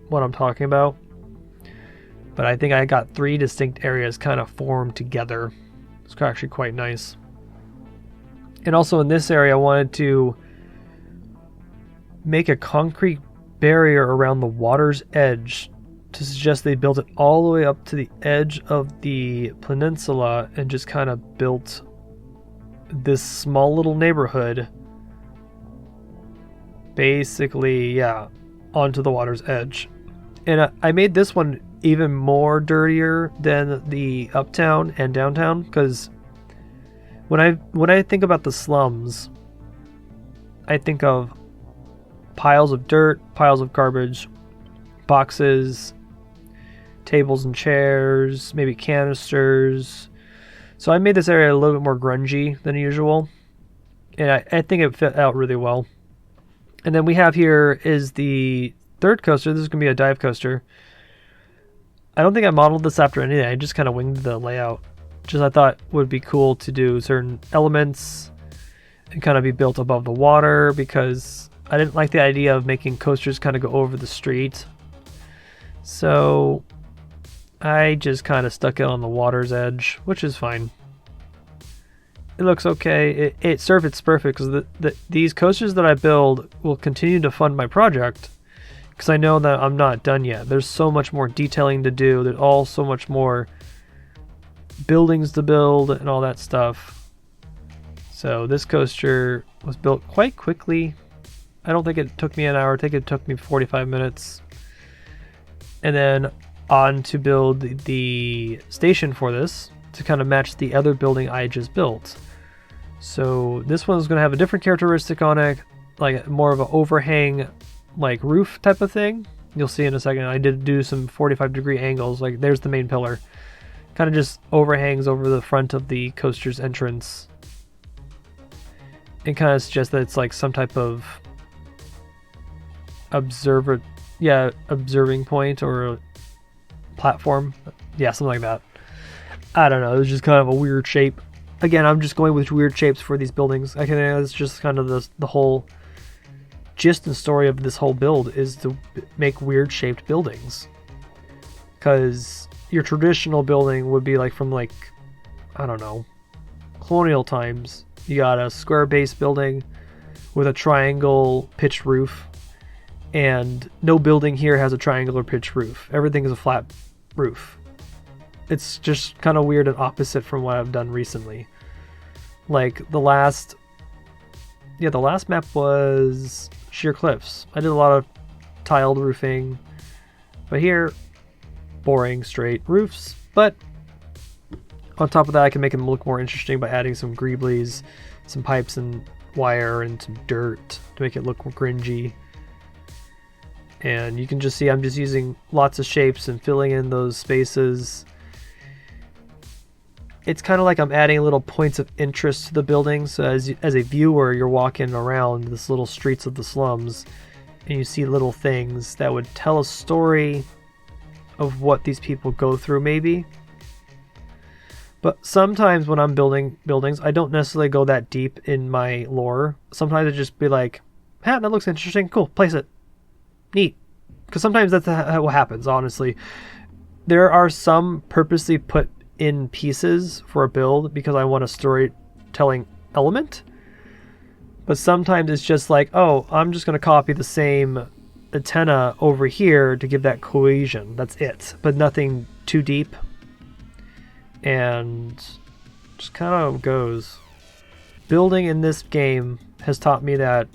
what I'm talking about. But I think I got 3 distinct areas kind of formed together. It's actually quite nice. And also in this area, I wanted to make a concrete barrier around the water's edge to suggest they built it all the way up to the edge of the peninsula and just kind of built this small little neighborhood basically, yeah, onto the water's edge. And I made this one even more dirtier than the Uptown and Downtown, because when I think about the slums, I think of piles of dirt, piles of garbage, boxes, tables and chairs, maybe canisters, So I made this area a little bit more grungy than usual, and I think it fit out really well. And then we have here is the third coaster. This is going to be a dive coaster. I don't think I modeled this after anything. I just kind of winged the layout. Just I thought would be cool to do certain elements and kind of be built above the water, because I didn't like the idea of making coasters kind of go over the street. So I just kind of stuck it on the water's edge, which is fine. It looks okay. It served its purpose, because these coasters that I build will continue to fund my project, because I know that I'm not done yet. There's so much more detailing to do. There's all so much more buildings to build and all that stuff. So this coaster was built quite quickly. I don't think it took me an hour. I think it took me 45 minutes. And then on to build the station for this to kind of match the other building I just built. So this one's going to have a different characteristic on it, like more of an overhang, like roof type of thing. You'll see in a second. I did do some 45-degree angles. Like there's the main pillar. Kind of just overhangs over the front of the coaster's entrance. It kind of suggests that it's like some type of observing point or platform. Yeah, something like that. I don't know. It was just kind of a weird shape. Again, I'm just going with weird shapes for these buildings. It's just kind of the whole gist and story of this whole build is to make weird shaped buildings. Because your traditional building would be like from like, I don't know, colonial times. You got a square base building with a triangle pitched roof. And no building here has a triangular pitched roof. Everything is a flat roof. It's just kind of weird and opposite from what I've done recently. Like the last map was sheer cliffs. I did a lot of tiled roofing, but here, boring straight roofs. But on top of that, I can make them look more interesting by adding some greeblies, some pipes and wire, and some dirt to make it look more cringy. And you can just see I'm just using lots of shapes and filling in those spaces. It's kind of like I'm adding little points of interest to the building. So as a viewer, you're walking around this little streets of the slums and you see little things that would tell a story of what these people go through maybe. But sometimes when I'm building buildings, I don't necessarily go that deep in my lore. Sometimes I just be like, that looks interesting. Cool, place it. Neat. Because sometimes that's what happens, honestly. There are some purposely put in pieces for a build because I want a storytelling element. But sometimes it's just like, oh, I'm just going to copy the same antenna over here to give that cohesion. That's it. But nothing too deep. And just kind of goes. Building in this game has taught me that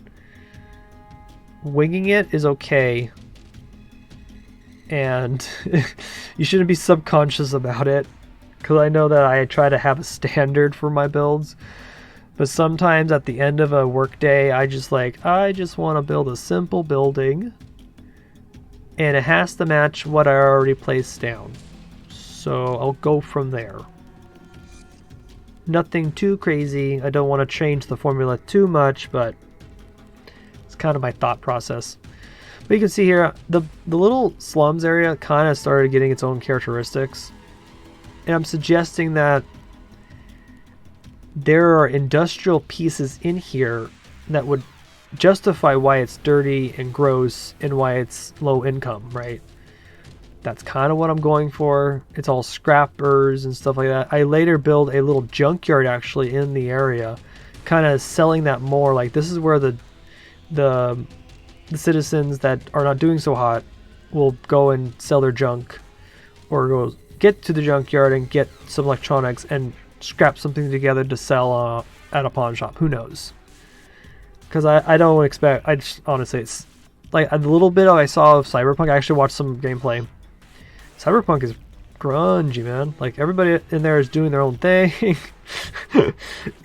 winging it is okay. And you shouldn't be subconscious about it. Because I know that I try to have a standard for my builds. But sometimes at the end of a workday, I just want to build a simple building. And it has to match what I already placed down. So I'll go from there. Nothing too crazy. I don't want to change the formula too much, but it's kind of my thought process. But you can see here, the little slums area kind of started getting its own characteristics. And I'm suggesting that there are industrial pieces in here that would justify why it's dirty and gross and why it's low income, right? That's kind of what I'm going for. It's all scrappers and stuff like that. I later build a little junkyard actually in the area, kind of selling that more. Like this is where the citizens that are not doing so hot will go and sell their junk, or go get to the junkyard and get some electronics and scrap something together to sell at a pawn shop. Who knows? Because I don't expect. I just honestly, it's like a little bit I saw of Cyberpunk. I actually watched some gameplay. Cyberpunk is grungy, man. Like everybody in there is doing their own thing,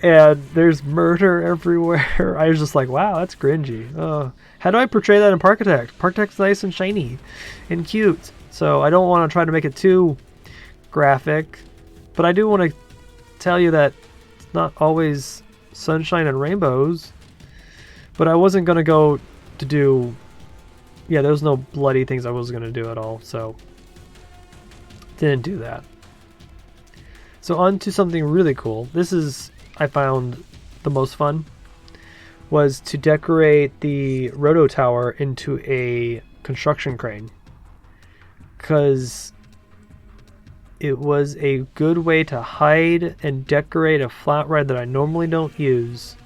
and there's murder everywhere. I was just like, wow, that's cringy. How do I portray that in Parkitect? Parkitect's nice and shiny and cute, so I don't want to try to make it too graphic, but I do want to tell you that it's not always sunshine and rainbows. But I wasn't going to go to do... Yeah, there was no bloody things I was going to do at all, so... Didn't do that. So on to something really cool. This is, I found, the most fun. Was to decorate the roto tower into a construction crane. Because it was a good way to hide and decorate a flat ride that I normally don't use.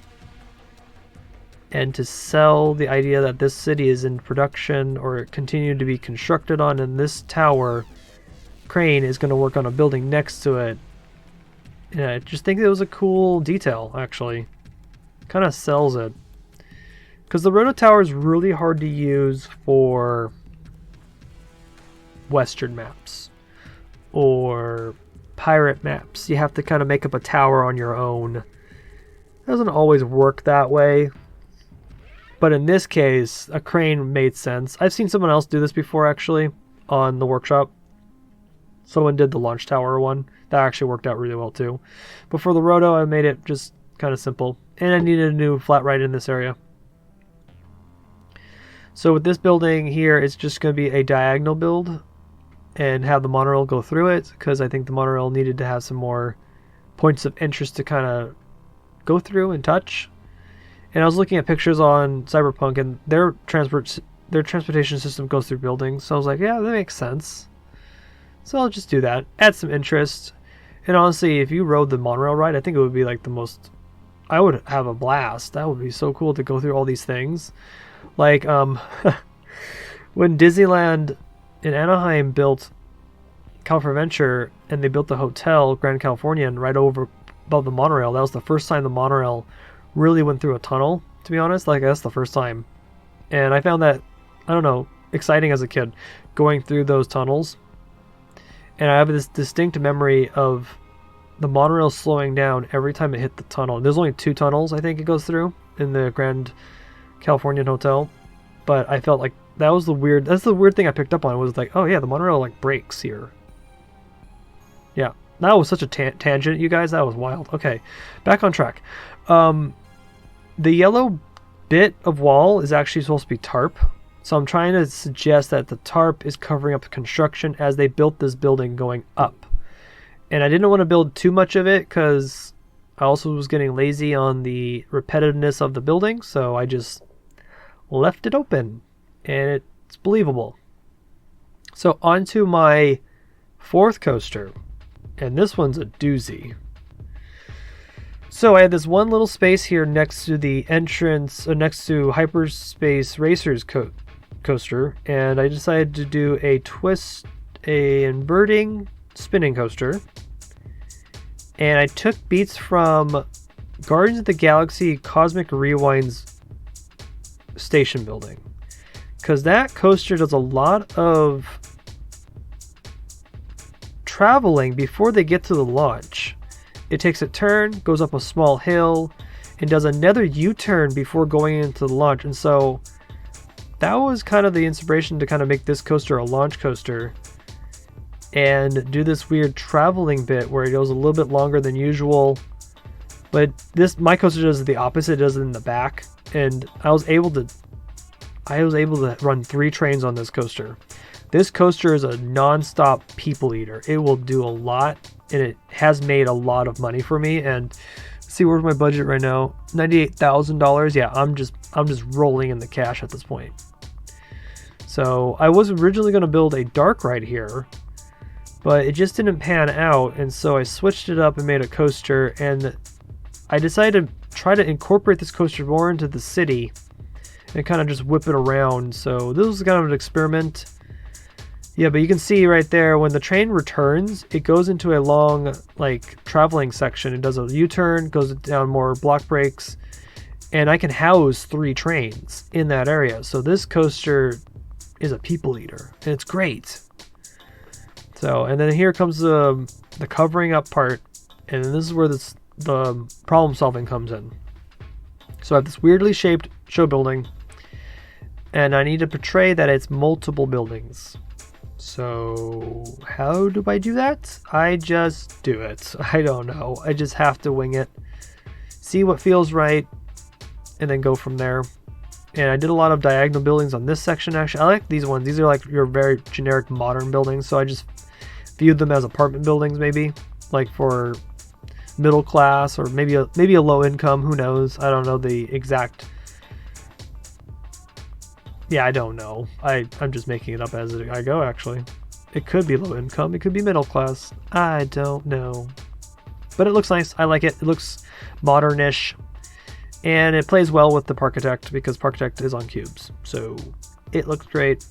And to sell the idea that this city is in production or continue to be constructed on, and this tower crane is going to work on a building next to it. And I just think it was a cool detail, actually. Kind of sells it. Because the roto tower is really hard to use for Western maps or pirate maps. You have to kind of make up a tower on your own. It doesn't always work that way. But in this case, a crane made sense. I've seen someone else do this before, actually, on the workshop. Someone did the launch tower one. That actually worked out really well, too. But for the roto, I made it just kind of simple. And I needed a new flat ride in this area. So with this building here, it's just going to be a diagonal build. And have the monorail go through it. Because I think the monorail needed to have some more points of interest to kind of go through and touch. And I was looking at pictures on Cyberpunk, and their transportation system goes through buildings. So I was like, yeah, that makes sense. So I'll just do that. Add some interest. And honestly, if you rode the monorail ride, I think it would be like the most... I would have a blast. That would be so cool to go through all these things. Like, when Disneyland in Anaheim built California Adventure, and they built the hotel, Grand Californian, right over above the monorail, that was the first time the monorail really went through a tunnel, to be honest. Like, that's the first time. And I found that, I don't know, exciting as a kid, going through those tunnels. And I have this distinct memory of the monorail slowing down every time it hit the tunnel. There's only 2 tunnels, I think, it goes through in the Grand Californian Hotel. But I felt like that's the weird thing I picked up on, was like, oh yeah, the monorail like breaks here. Yeah, that was such a tangent, you guys. That was wild. Okay, back on track. The yellow bit of wall is actually supposed to be tarp. So I'm trying to suggest that the tarp is covering up the construction as they built this building going up. And I didn't want to build too much of it because I also was getting lazy on the repetitiveness of the building. So I just left it open. And it's believable. So onto my 4th coaster. And this one's a doozy. So I had this one little space here next to the entrance, next to Hyperspace Racers coaster, and I decided to do a inverting spinning coaster. And I took beats from Guardians of the Galaxy Cosmic Rewind's station building, because that coaster does a lot of traveling before they get to the launch. It takes a turn, goes up a small hill, and does another U-turn before going into the launch. And so that was kind of the inspiration to kind of make this coaster a launch coaster and do this weird traveling bit where it goes a little bit longer than usual. But my coaster does the opposite. It does it in the back. And I was able to run 3 trains on this coaster. This coaster is a non-stop people eater. It will do a lot, and it has made a lot of money for me. And see, where's my budget right now? $98,000. Yeah, I'm just rolling in the cash at this point. So I was originally going to build a dark ride here, but it just didn't pan out, and so I switched it up and made a coaster. And I decided to try to incorporate this coaster more into the city and kind of just whip it around. So this was kind of an experiment. Yeah, but you can see right there, when the train returns, it goes into a long, like, traveling section. It does a U-turn, goes down more block breaks, and I can house 3 trains in that area. So this coaster is a people eater, and it's great. So, and then here comes the covering up part, and this is where the problem solving comes in. So I have this weirdly shaped show building, and I need to portray that it's multiple buildings. So how do I do that? I just do it. I don't know. I just have to wing it. See what feels right and then go from there. And I did a lot of diagonal buildings on this section actually. I like these ones. These are like your very generic modern buildings. So I just viewed them as apartment buildings maybe. Like for middle class or maybe a low income. Who knows? I don't know the exact... Yeah, I don't know. I'm just making it up as I go, actually. It could be low income. It could be middle class. I don't know. But it looks nice. I like it. It looks modern-ish. And it plays well with the Parkitect because Parkitect is on cubes. So it looks great.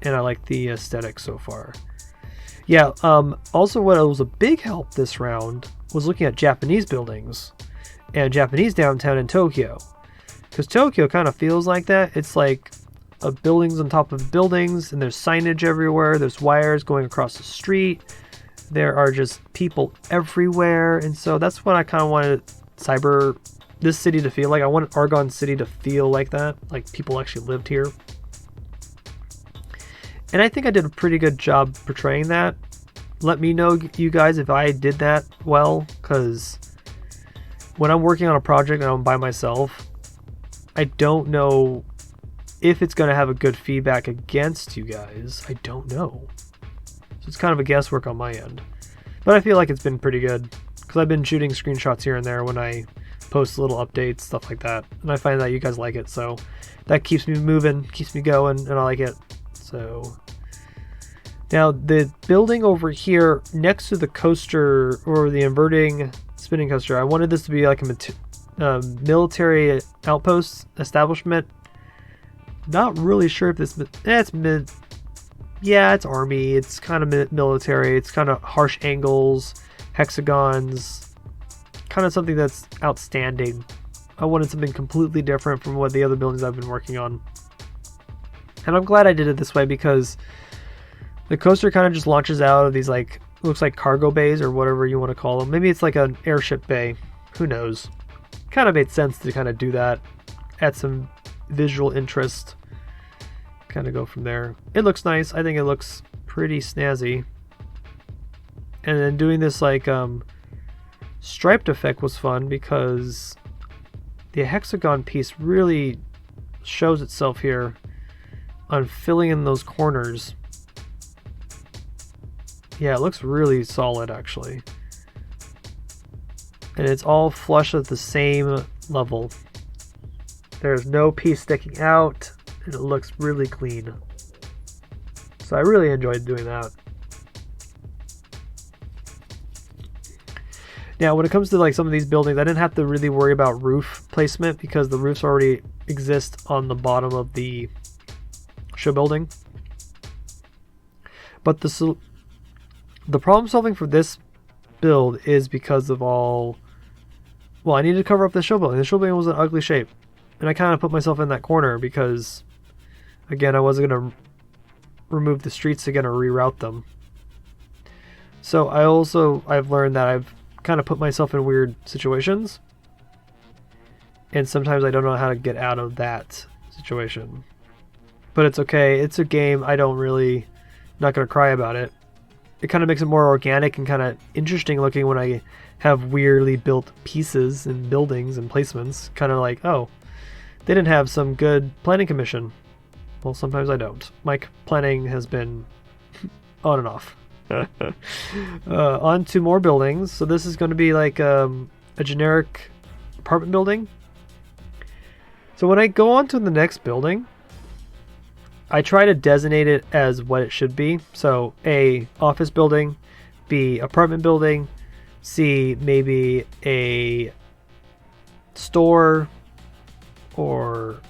And I like the aesthetic so far. Yeah, also what was a big help this round was looking at Japanese buildings. And Japanese downtown in Tokyo. Because Tokyo kind of feels like that. It's like buildings on top of buildings, and there's signage everywhere. There's wires going across the street. There are just people everywhere. And so that's what I kind of wanted this city to feel like. I wanted Argon City to feel like that. Like people actually lived here. And I think I did a pretty good job portraying that. Let me know, you guys, if I did that well. Because when I'm working on a project and I'm by myself, I don't know if it's going to have a good feedback against you guys. I don't know. So it's kind of a guesswork on my end. But I feel like it's been pretty good. Because I've been shooting screenshots here and there when I post little updates, stuff like that. And I find that you guys like it. So that keeps me moving, keeps me going, and I like it. So now the building over here next to the coaster, or the inverting spinning coaster, I wanted this to be like a military outpost establishment. Not really sure if this... it's mid... Yeah, it's army. It's kind of military. It's kind of harsh angles, hexagons. Kind of something that's outstanding. I wanted something completely different from what the other buildings I've been working on. And I'm glad I did it this way because the coaster kind of just launches out of these, like, looks like cargo bays or whatever you want to call them. Maybe it's like an airship bay. Who knows? Kind of made sense to kind of do that. Add some visual interest. Kind of go from there. It looks nice. I think it looks pretty snazzy. And then doing this like striped effect was fun because the hexagon piece really shows itself here on filling in those corners. Yeah, it looks really solid actually. And it's all flush at the same level. There's no piece sticking out, and it looks really clean. So I really enjoyed doing that. Now, when it comes to like some of these buildings, I didn't have to really worry about roof placement because the roofs already exist on the bottom of the show building. But the problem solving for this build is because of all... Well, I needed to cover up the show building. The show building was an ugly shape. And I kind of put myself in that corner because, again, I wasn't going to remove the streets again or reroute them. So I've learned that I've kind of put myself in weird situations. And sometimes I don't know how to get out of that situation. But it's okay. It's a game. Not going to cry about it. It kind of makes it more organic and kind of interesting looking when I have weirdly built pieces and buildings and placements. Kind of like, oh, they didn't have some good planning commission. Well, sometimes I don't. My planning has been on and off. On to more buildings. So this is going to be like a generic apartment building. So when I go on to the next building, I try to designate it as what it should be. So A, office building, B, apartment building, C, maybe a store or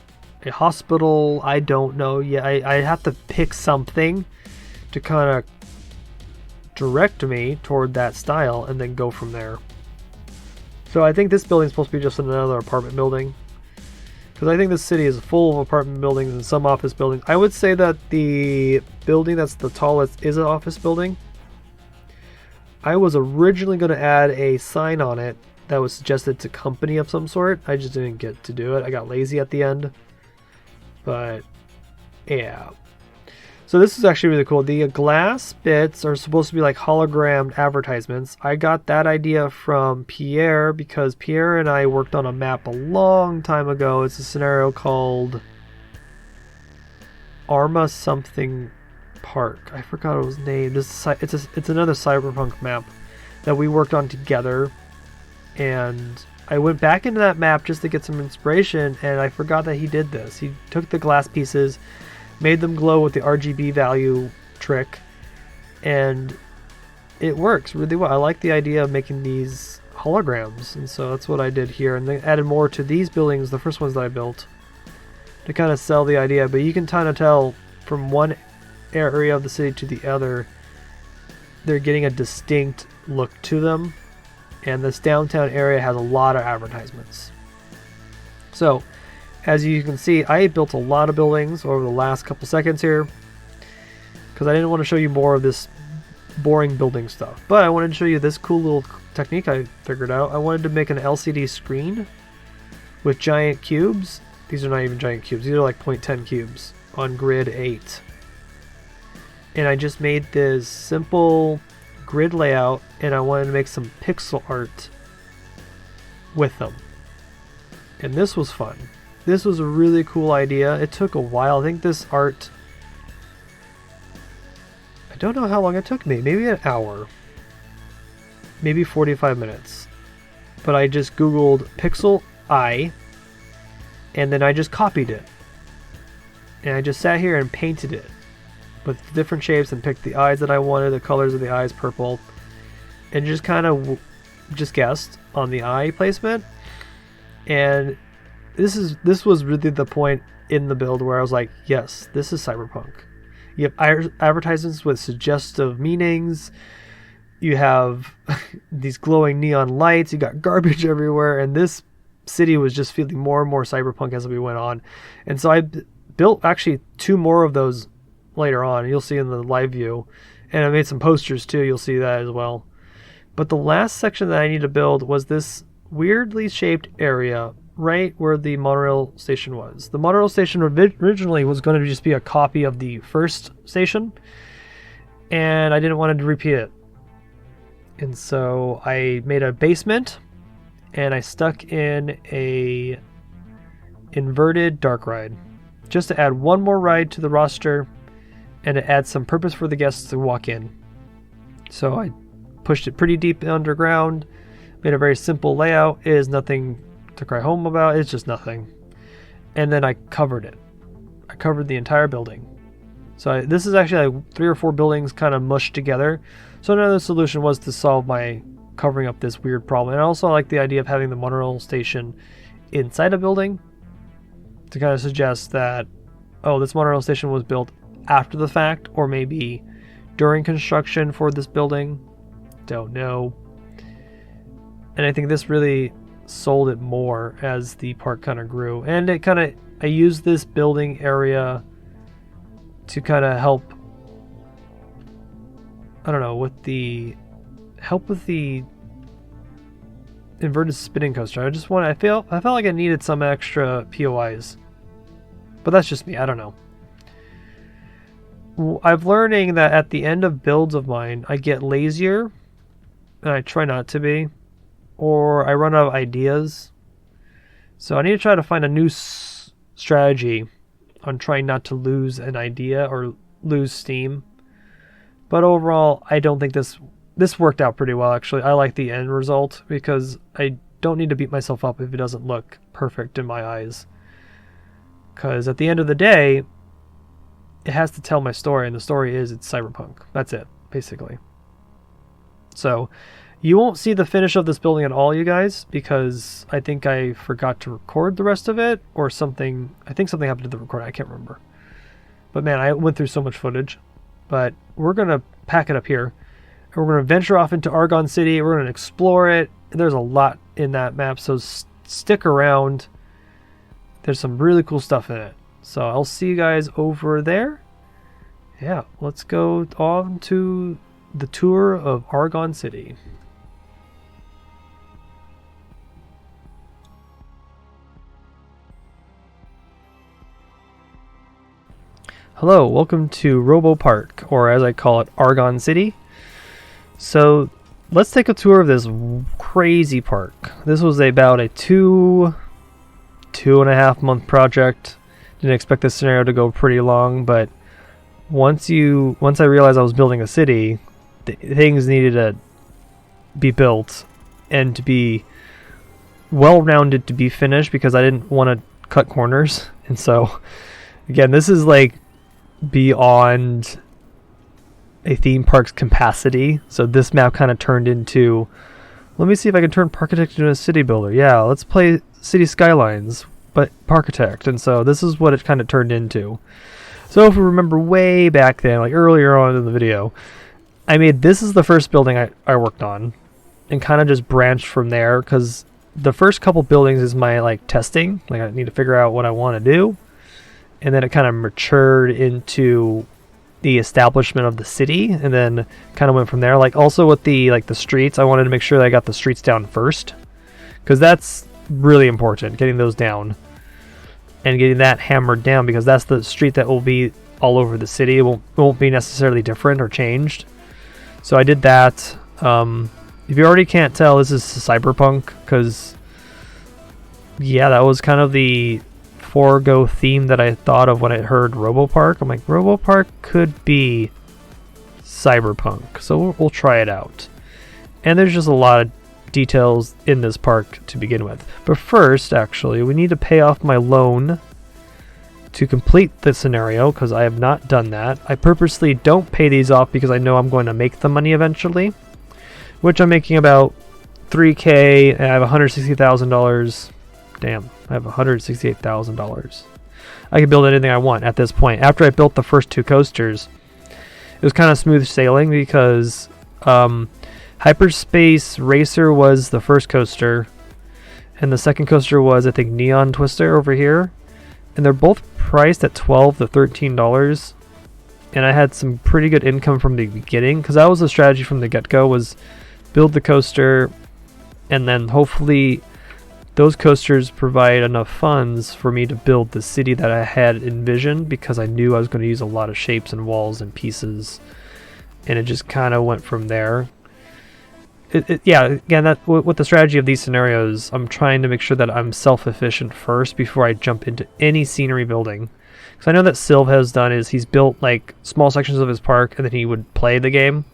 a hospital. I don't know. Yeah, I have to pick something to kind of direct me toward that style and then go from there. So I think this building is supposed to be just another apartment building. Because I think this city is full of apartment buildings and some office buildings. I would say that the building that's the tallest is an office building. I was originally going to add a sign on it that was suggested to company of some sort. I just didn't get to do it. I got lazy at the end. But, yeah. So this is actually really cool. The glass bits are supposed to be like hologrammed advertisements. I got that idea from Pierre because Pierre and I worked on a map a long time ago. It's a scenario called Arma something Park. I forgot it was named. It's another cyberpunk map that we worked on together, and I went back into that map just to get some inspiration, and I forgot that he did this. He took the glass pieces, made them glow with the RGB value trick, and it works really well. I like the idea of making these holograms, and so that's what I did here. And then added more to these buildings, the first ones that I built, to kind of sell the idea. But you can kind of tell from one area of the city to the other, they're getting a distinct look to them. And this downtown area has a lot of advertisements. So, as you can see, I built a lot of buildings over the last couple seconds here because I didn't want to show you more of this boring building stuff. But I wanted to show you this cool little technique I figured out. I wanted to make an LCD screen with giant cubes. These are not even giant cubes. These are like 0.10 cubes on grid 8. And I just made this simple grid layout, and I wanted to make some pixel art with them. And this was fun. This was a really cool idea. It took a while. I think this art, I don't know how long it took me. Maybe an hour. Maybe 45 minutes. But I just Googled pixel eye, and then I just copied it. And I just sat here and painted it with different shapes and picked the eyes that I wanted, the colors of the eyes, purple, and just kind of just guessed on the eye placement. And this was really the point in the build where I was like, yes, this is cyberpunk. You have advertisements with suggestive meanings. You have these glowing neon lights. You got garbage everywhere, and this city was just feeling more and more cyberpunk as we went on. And so I built actually 2 more of those later on. You'll see in the live view, and I made some posters too. You'll see that as well. But the last section that I need to build was this weirdly shaped area right where the monorail station was. The monorail station originally was going to just be a copy of the first station, and I didn't want to repeat it. And so I made a basement, and I stuck in a inverted dark ride just to add one more ride to the roster and to add some purpose for the guests to walk in. So I pushed it pretty deep underground, made a very simple layout. It is nothing to cry home about. It's just nothing. And then I covered it. I covered the entire building. So this is actually like 3 or 4 buildings kind of mushed together. So another solution was to solve my covering up this weird problem. And I also like the idea of having the monorail station inside a building to kind of suggest that, oh, this monorail station was built after the fact, or maybe during construction for this building. Don't know. And I think this really sold it more as the park kind of grew. And it kind of, I used this building area to kind of help, I don't know, with the inverted spinning coaster. I felt like I needed some extra POIs. But that's just me, I don't know. I'm learning that at the end of builds of mine, I get lazier, and I try not to be, or I run out of ideas. So I need to try to find a new strategy on trying not to lose an idea or lose steam. But overall, I don't think this worked out pretty well, actually. I like the end result because I don't need to beat myself up if it doesn't look perfect in my eyes. Because at the end of the day, it has to tell my story, and the story is it's cyberpunk. That's it, basically. So you won't see the finish of this building at all, you guys, because I think I forgot to record the rest of it, or something. I think something happened to the recording. I can't remember. But man, I went through so much footage. But we're going to pack it up here. And we're going to venture off into Argon City. We're going to explore it. There's a lot in that map, so stick around. There's some really cool stuff in it. So I'll see you guys over there. Yeah, let's go on to the tour of Argon City. Hello, welcome to Robopark, or as I call it, Argon City. So let's take a tour of this crazy park. This was about a two and a half month project. Didn't expect this scenario to go pretty long, but once I realized I was building a city, things needed to be built and to be well-rounded to be finished because I didn't want to cut corners. And so again, this is like beyond a theme park's capacity. So this map kind of turned into, let me see if I can turn Parkitect into a city builder. Yeah, let's play City Skylines, but Parkitect. And so this is what it kind of turned into. So if we remember way back then, like earlier on in the video, this is the first building I worked on and kind of just branched from there, because the first couple buildings is my like testing. Like I need to figure out what I want to do. And then it kind of matured into the establishment of the city, and then kind of went from there. Like also with the streets, I wanted to make sure that I got the streets down first, because that's really important, getting those down and getting that hammered down, because that's the street that will be all over the city. It won't be necessarily different or changed. So I did that. If you already can't tell, this is cyberpunk, because yeah, that was kind of the forego theme that I thought of when I heard Robopark. I'm like, Robopark could be cyberpunk, so we'll try it out. And there's just a lot of details in this park to begin with. But first, actually, we need to pay off my loan to complete the scenario, because I have not done that. I purposely don't pay these off because I know I'm going to make the money eventually, which I'm making about $3K, and I have $160,000. Damn, I have $168,000. I can build anything I want at this point. After I built the first two coasters, it was kind of smooth sailing, because Hyperspace Racer was the first coaster, and the second coaster was, I think, Neon Twister over here. And they're both priced at $12 to $13. And I had some pretty good income from the beginning, because that was the strategy from the get-go, was build the coaster, and then hopefully those coasters provide enough funds for me to build the city that I had envisioned, because I knew I was going to use a lot of shapes and walls and pieces, and it just kind of went from there. Yeah, again, that with the strategy of these scenarios, I'm trying to make sure that I'm self-efficient first before I jump into any scenery building. Because I know that Sylv has done is he's built like small sections of his park and then he would play the game.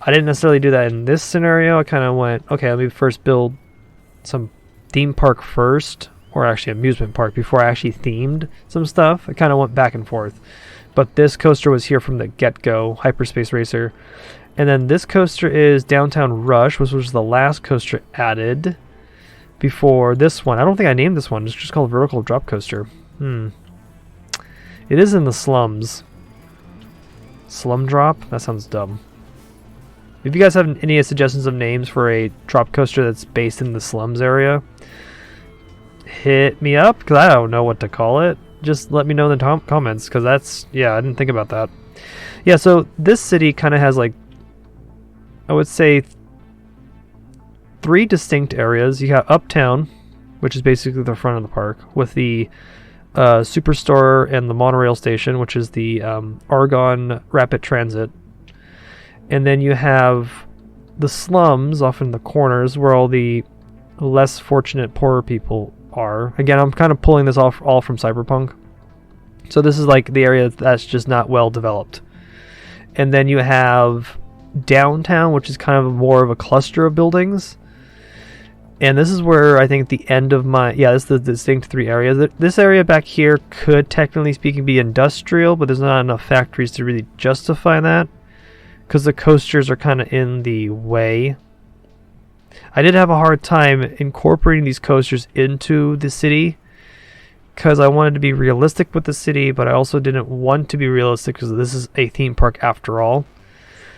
I didn't necessarily do that in this scenario. I kind of went, okay, let me first build some theme park first, or actually amusement park, before I actually themed some stuff. I kind of went back and forth. But this coaster was here from the get-go, Hyperspace Racer. And then this coaster is Downtown Rush, which was the last coaster added before this one. I don't think I named this one. It's just called Vertical Drop Coaster. It is in the slums. Slum Drop? That sounds dumb. If you guys have any suggestions of names for a drop coaster that's based in the slums area, hit me up, because I don't know what to call it. Just let me know in the comments, because that's, yeah, I didn't think about that. Yeah, so this city kind of has, like, I would say 3 distinct areas. You got Uptown, which is basically the front of the park, with the Superstore and the monorail station, which is the Argon Rapid Transit. And then you have the slums off in the corners, where all the less fortunate, poorer people are. Again, I'm kind of pulling this off all from Cyberpunk. So this is like the area that's just not well developed. And then you have downtown, which is kind of more of a cluster of buildings. And this is where I think the end of my, this is the distinct 3 areas. This area back here could, technically speaking, be industrial, but there's not enough factories to really justify that, because the coasters are kind of in the way. I did have a hard time incorporating these coasters into the city, because I wanted to be realistic with the city, but I also didn't want to be realistic, because this is a theme park after all.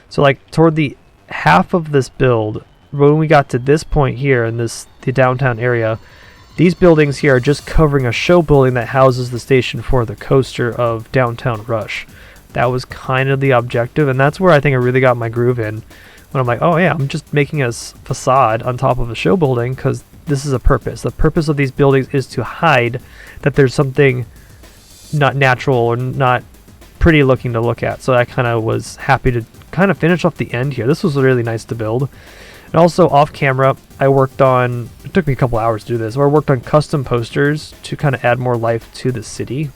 So like toward the half of this build, when we got to this point here in the downtown area, these buildings here are just covering a show building that houses the station for the coaster of Downtown Rush. That was kind of the objective, and that's where I think I really got my groove in, when I'm like, oh yeah, I'm just making a facade on top of a show building, because this is a purpose. The purpose of these buildings is to hide that there's something not natural or not pretty looking to look at. So I kind of was happy to kind of finish off the end here. This was really nice to build. And also off camera, I worked on, it took me a couple hours to do this, where I worked on custom posters to kind of add more life to the city.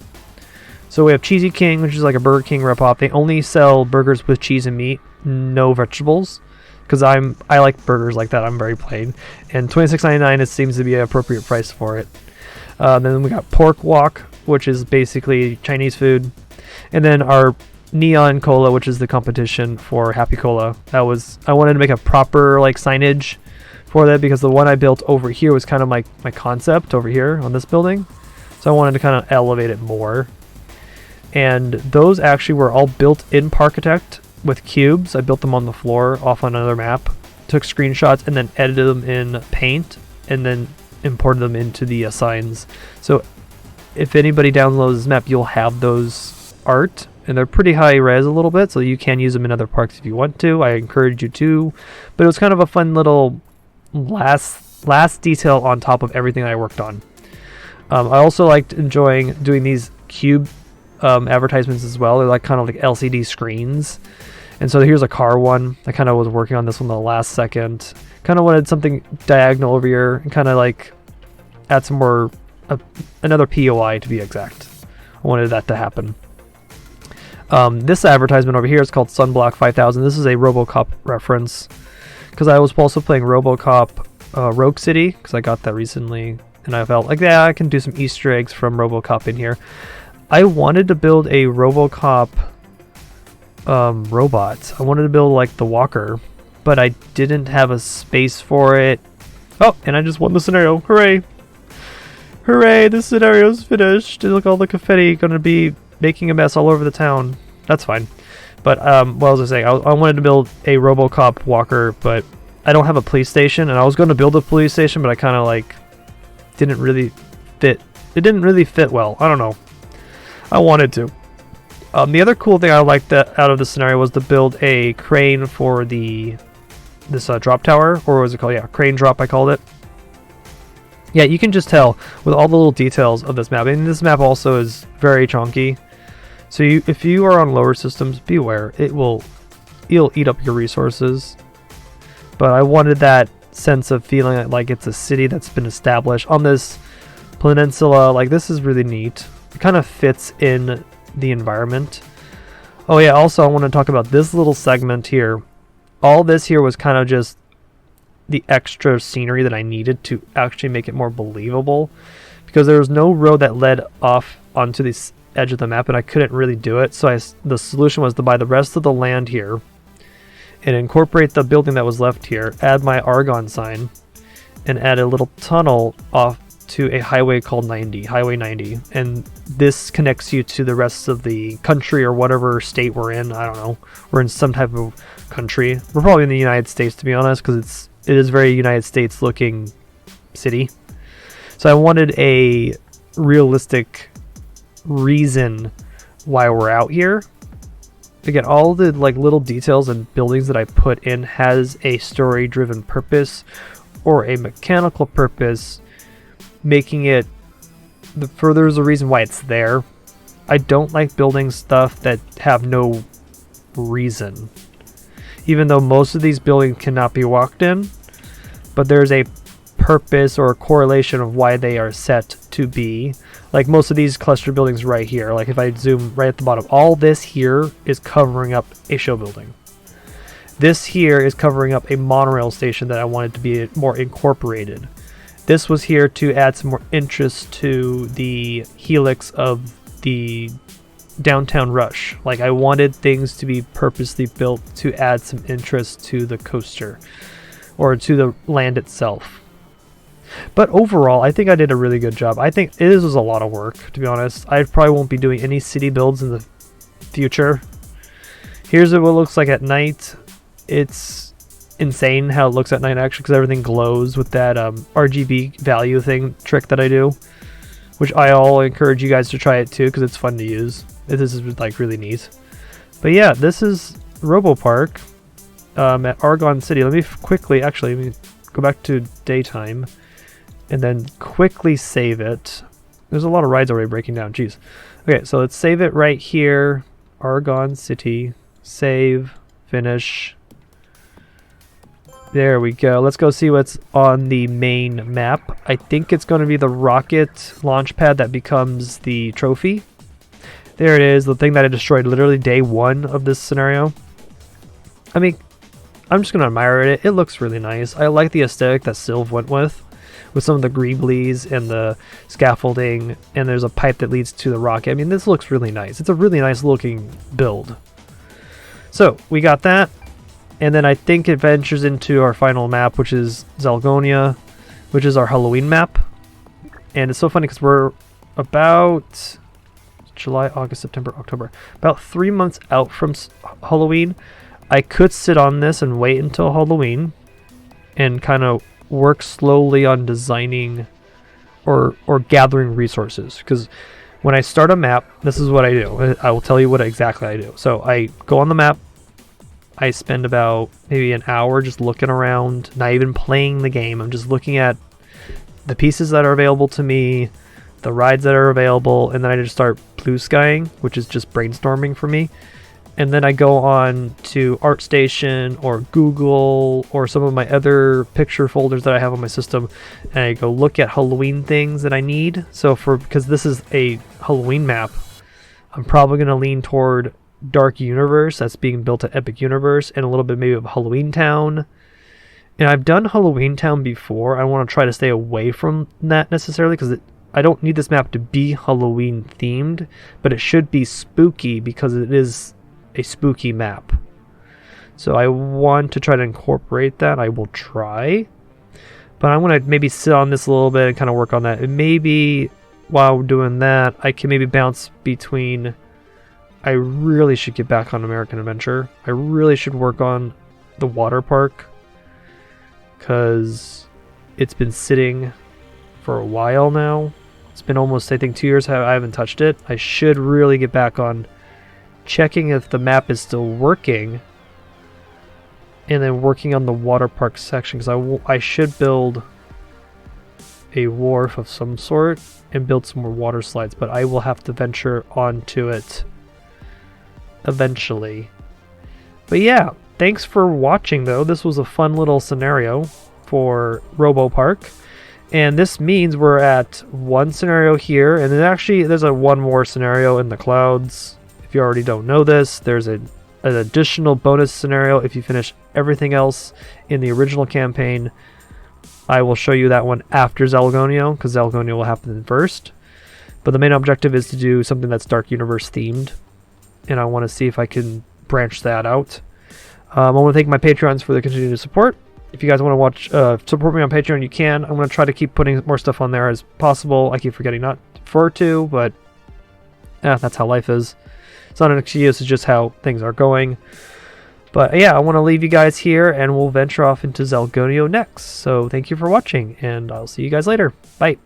So we have Cheesy King, which is like a Burger King ripoff. They only sell burgers with cheese and meat, no vegetables, because I like burgers like that. I'm very plain. And $26.99, it seems to be an appropriate price for it. Then we got Pork Walk, which is basically Chinese food. And then our Neon Cola, which is the competition for Happy Cola. I wanted to make a proper like signage for that, because the one I built over here was kind of my concept over here on this building. So I wanted to kind of elevate it more. And those actually were all built in Parkitect with cubes. I built them on the floor off on another map, took screenshots, and then edited them in Paint, and then imported them into the signs. So if anybody downloads this map, you'll have those art, and they're pretty high res a little bit, so you can use them in other parks if you want to. I encourage you to, but it was kind of a fun little last detail on top of everything I worked on. I also liked enjoying doing these cube advertisements as well. They're like kind of like LCD screens. And so here's a car one. I kind of was working on this one the last second. Kind of wanted something diagonal over here and kind of like add some more, another POI to be exact. I wanted that to happen. This advertisement over here is called Sunblock 5000. This is a Robocop reference, because I was also playing Robocop Rogue City, because I got that recently, and I felt like, yeah, I can do some Easter eggs from Robocop in here. I wanted to build a Robocop robot. I wanted to build like the walker, but I didn't have a space for it. Oh, and I just won the scenario. Hooray! Hooray, this scenario's finished. Look, all the confetti gonna be making a mess all over the town. That's fine. But what was I saying? I wanted to build a Robocop walker, but I don't have a police station, and I was going to build a police station, but I kind of like didn't really fit. It didn't really fit well. I don't know. I wanted to. The other cool thing I liked that out of the scenario was to build a crane for this drop tower, or what was it called? Yeah, crane drop, I called it. Yeah, you can just tell with all the little details of this map. And this map also is very chunky. So if you are on lower systems, beware. You'll eat up your resources. But I wanted that sense of feeling like it's a city that's been established on this peninsula. Like, this is really neat. It kind of fits in the environment. Oh yeah, also I want to talk about this little segment here. All this here was kind of just the extra scenery that I needed to actually make it more believable, because there was no road that led off onto this edge of the map, and I couldn't really do it. So the solution was to buy the rest of the land here and incorporate the building that was left here, add my Argon sign, and add a little tunnel off to a highway called Highway 90. And this connects you to the rest of the country or whatever state we're in. I don't know. We're in some type of country. We're probably in the United States, to be honest, because it is very United States looking city. So I wanted a realistic reason why we're out here. Again, all the like little details and buildings that I put in has a story driven purpose or a mechanical purpose, making it there's a reason why it's there. I don't like building stuff that have no reason, even though most of these buildings cannot be walked in, but there's a purpose or a correlation of why they are set to be. Like most of these cluster buildings right here, like if I zoom right at the bottom, all this here is covering up a show building. This here is covering up a monorail station that I wanted to be more incorporated. This was here to add some more interest to the helix of the downtown rush. Like I wanted things to be purposely built to add some interest to the coaster or to the land itself. But overall, I think I did a really good job. I think this was a lot of work, to be honest. I probably won't be doing any city builds in the future. Here's what it looks like at night. It's insane how it looks at night, actually, because everything glows with that RGB value trick that I do, which I all encourage you guys to try it too, because it's fun to use. This is like really neat. But yeah, this is Robopark at Argon City. Let me go back to daytime and then quickly save it. There's a lot of rides already breaking down. Jeez. Okay, so let's save it right here. Argon City. Save. Finish. There we go. Let's go see what's on the main map. I think it's going to be the rocket launch pad that becomes the trophy. There it is, the thing that I destroyed literally day 1 of this scenario. I mean, I'm just going to admire it. It looks really nice. I like the aesthetic that Sylv went with some of the greeblies and the scaffolding, and there's a pipe that leads to the rocket. I mean, this looks really nice. It's a really nice looking build. So, we got that. And then I think it ventures into our final map, which is Zalgonia, which is our Halloween map. And it's so funny because we're about July, August, September, October, about 3 months out from Halloween. I could sit on this and wait until Halloween and kind of work slowly on designing or gathering resources. Because when I start a map, this is what I do. I will tell you what exactly I do. So I go on the map. I spend about maybe an hour just looking around, not even playing the game. I'm just looking at the pieces that are available to me, the rides that are available, and then I just start blue skying, which is just brainstorming for me. And then I go on to ArtStation or Google or some of my other picture folders that I have on my system, and I go look at Halloween things that I need. So because this is a Halloween map, I'm probably going to lean toward Dark Universe that's being built at Epic Universe, and a little bit maybe of Halloween Town. And I've done Halloween Town before. I want to try to stay away from that necessarily because I don't need this map to be Halloween themed, but it should be spooky because it is a spooky map. So I want to try to incorporate that. I will try, but I'm going to maybe sit on this a little bit and kind of work on that. And maybe while doing that, I can maybe bounce between. I really should get back on American Adventure. I really should work on the water park because it's been sitting for a while now. It's been almost, I think, 2 years I haven't touched it. I should really get back on checking if the map is still working and then working on the water park section because I should build a wharf of some sort and build some more water slides, but I will have to venture onto it eventually. But yeah, thanks for watching though. This was a fun little scenario for Robopark, and this means we're at one scenario here, and then actually there's one more scenario in the clouds. If you already don't know this, there's an additional bonus scenario if you finish everything else in the original campaign. I will show you that one after Zalgonia because Zalgonia will happen first, but the main objective is to do something that's Dark Universe themed, and I want to see if I can branch that out. I want to thank my Patreons for the continued support. If you guys want to watch, support me on Patreon, you can. I'm going to try to keep putting more stuff on there as possible. I keep forgetting not to, but that's how life is. It's not an excuse, it's just how things are going. But yeah, I want to leave you guys here, and we'll venture off into Zalgonia next. So thank you for watching, and I'll see you guys later. Bye.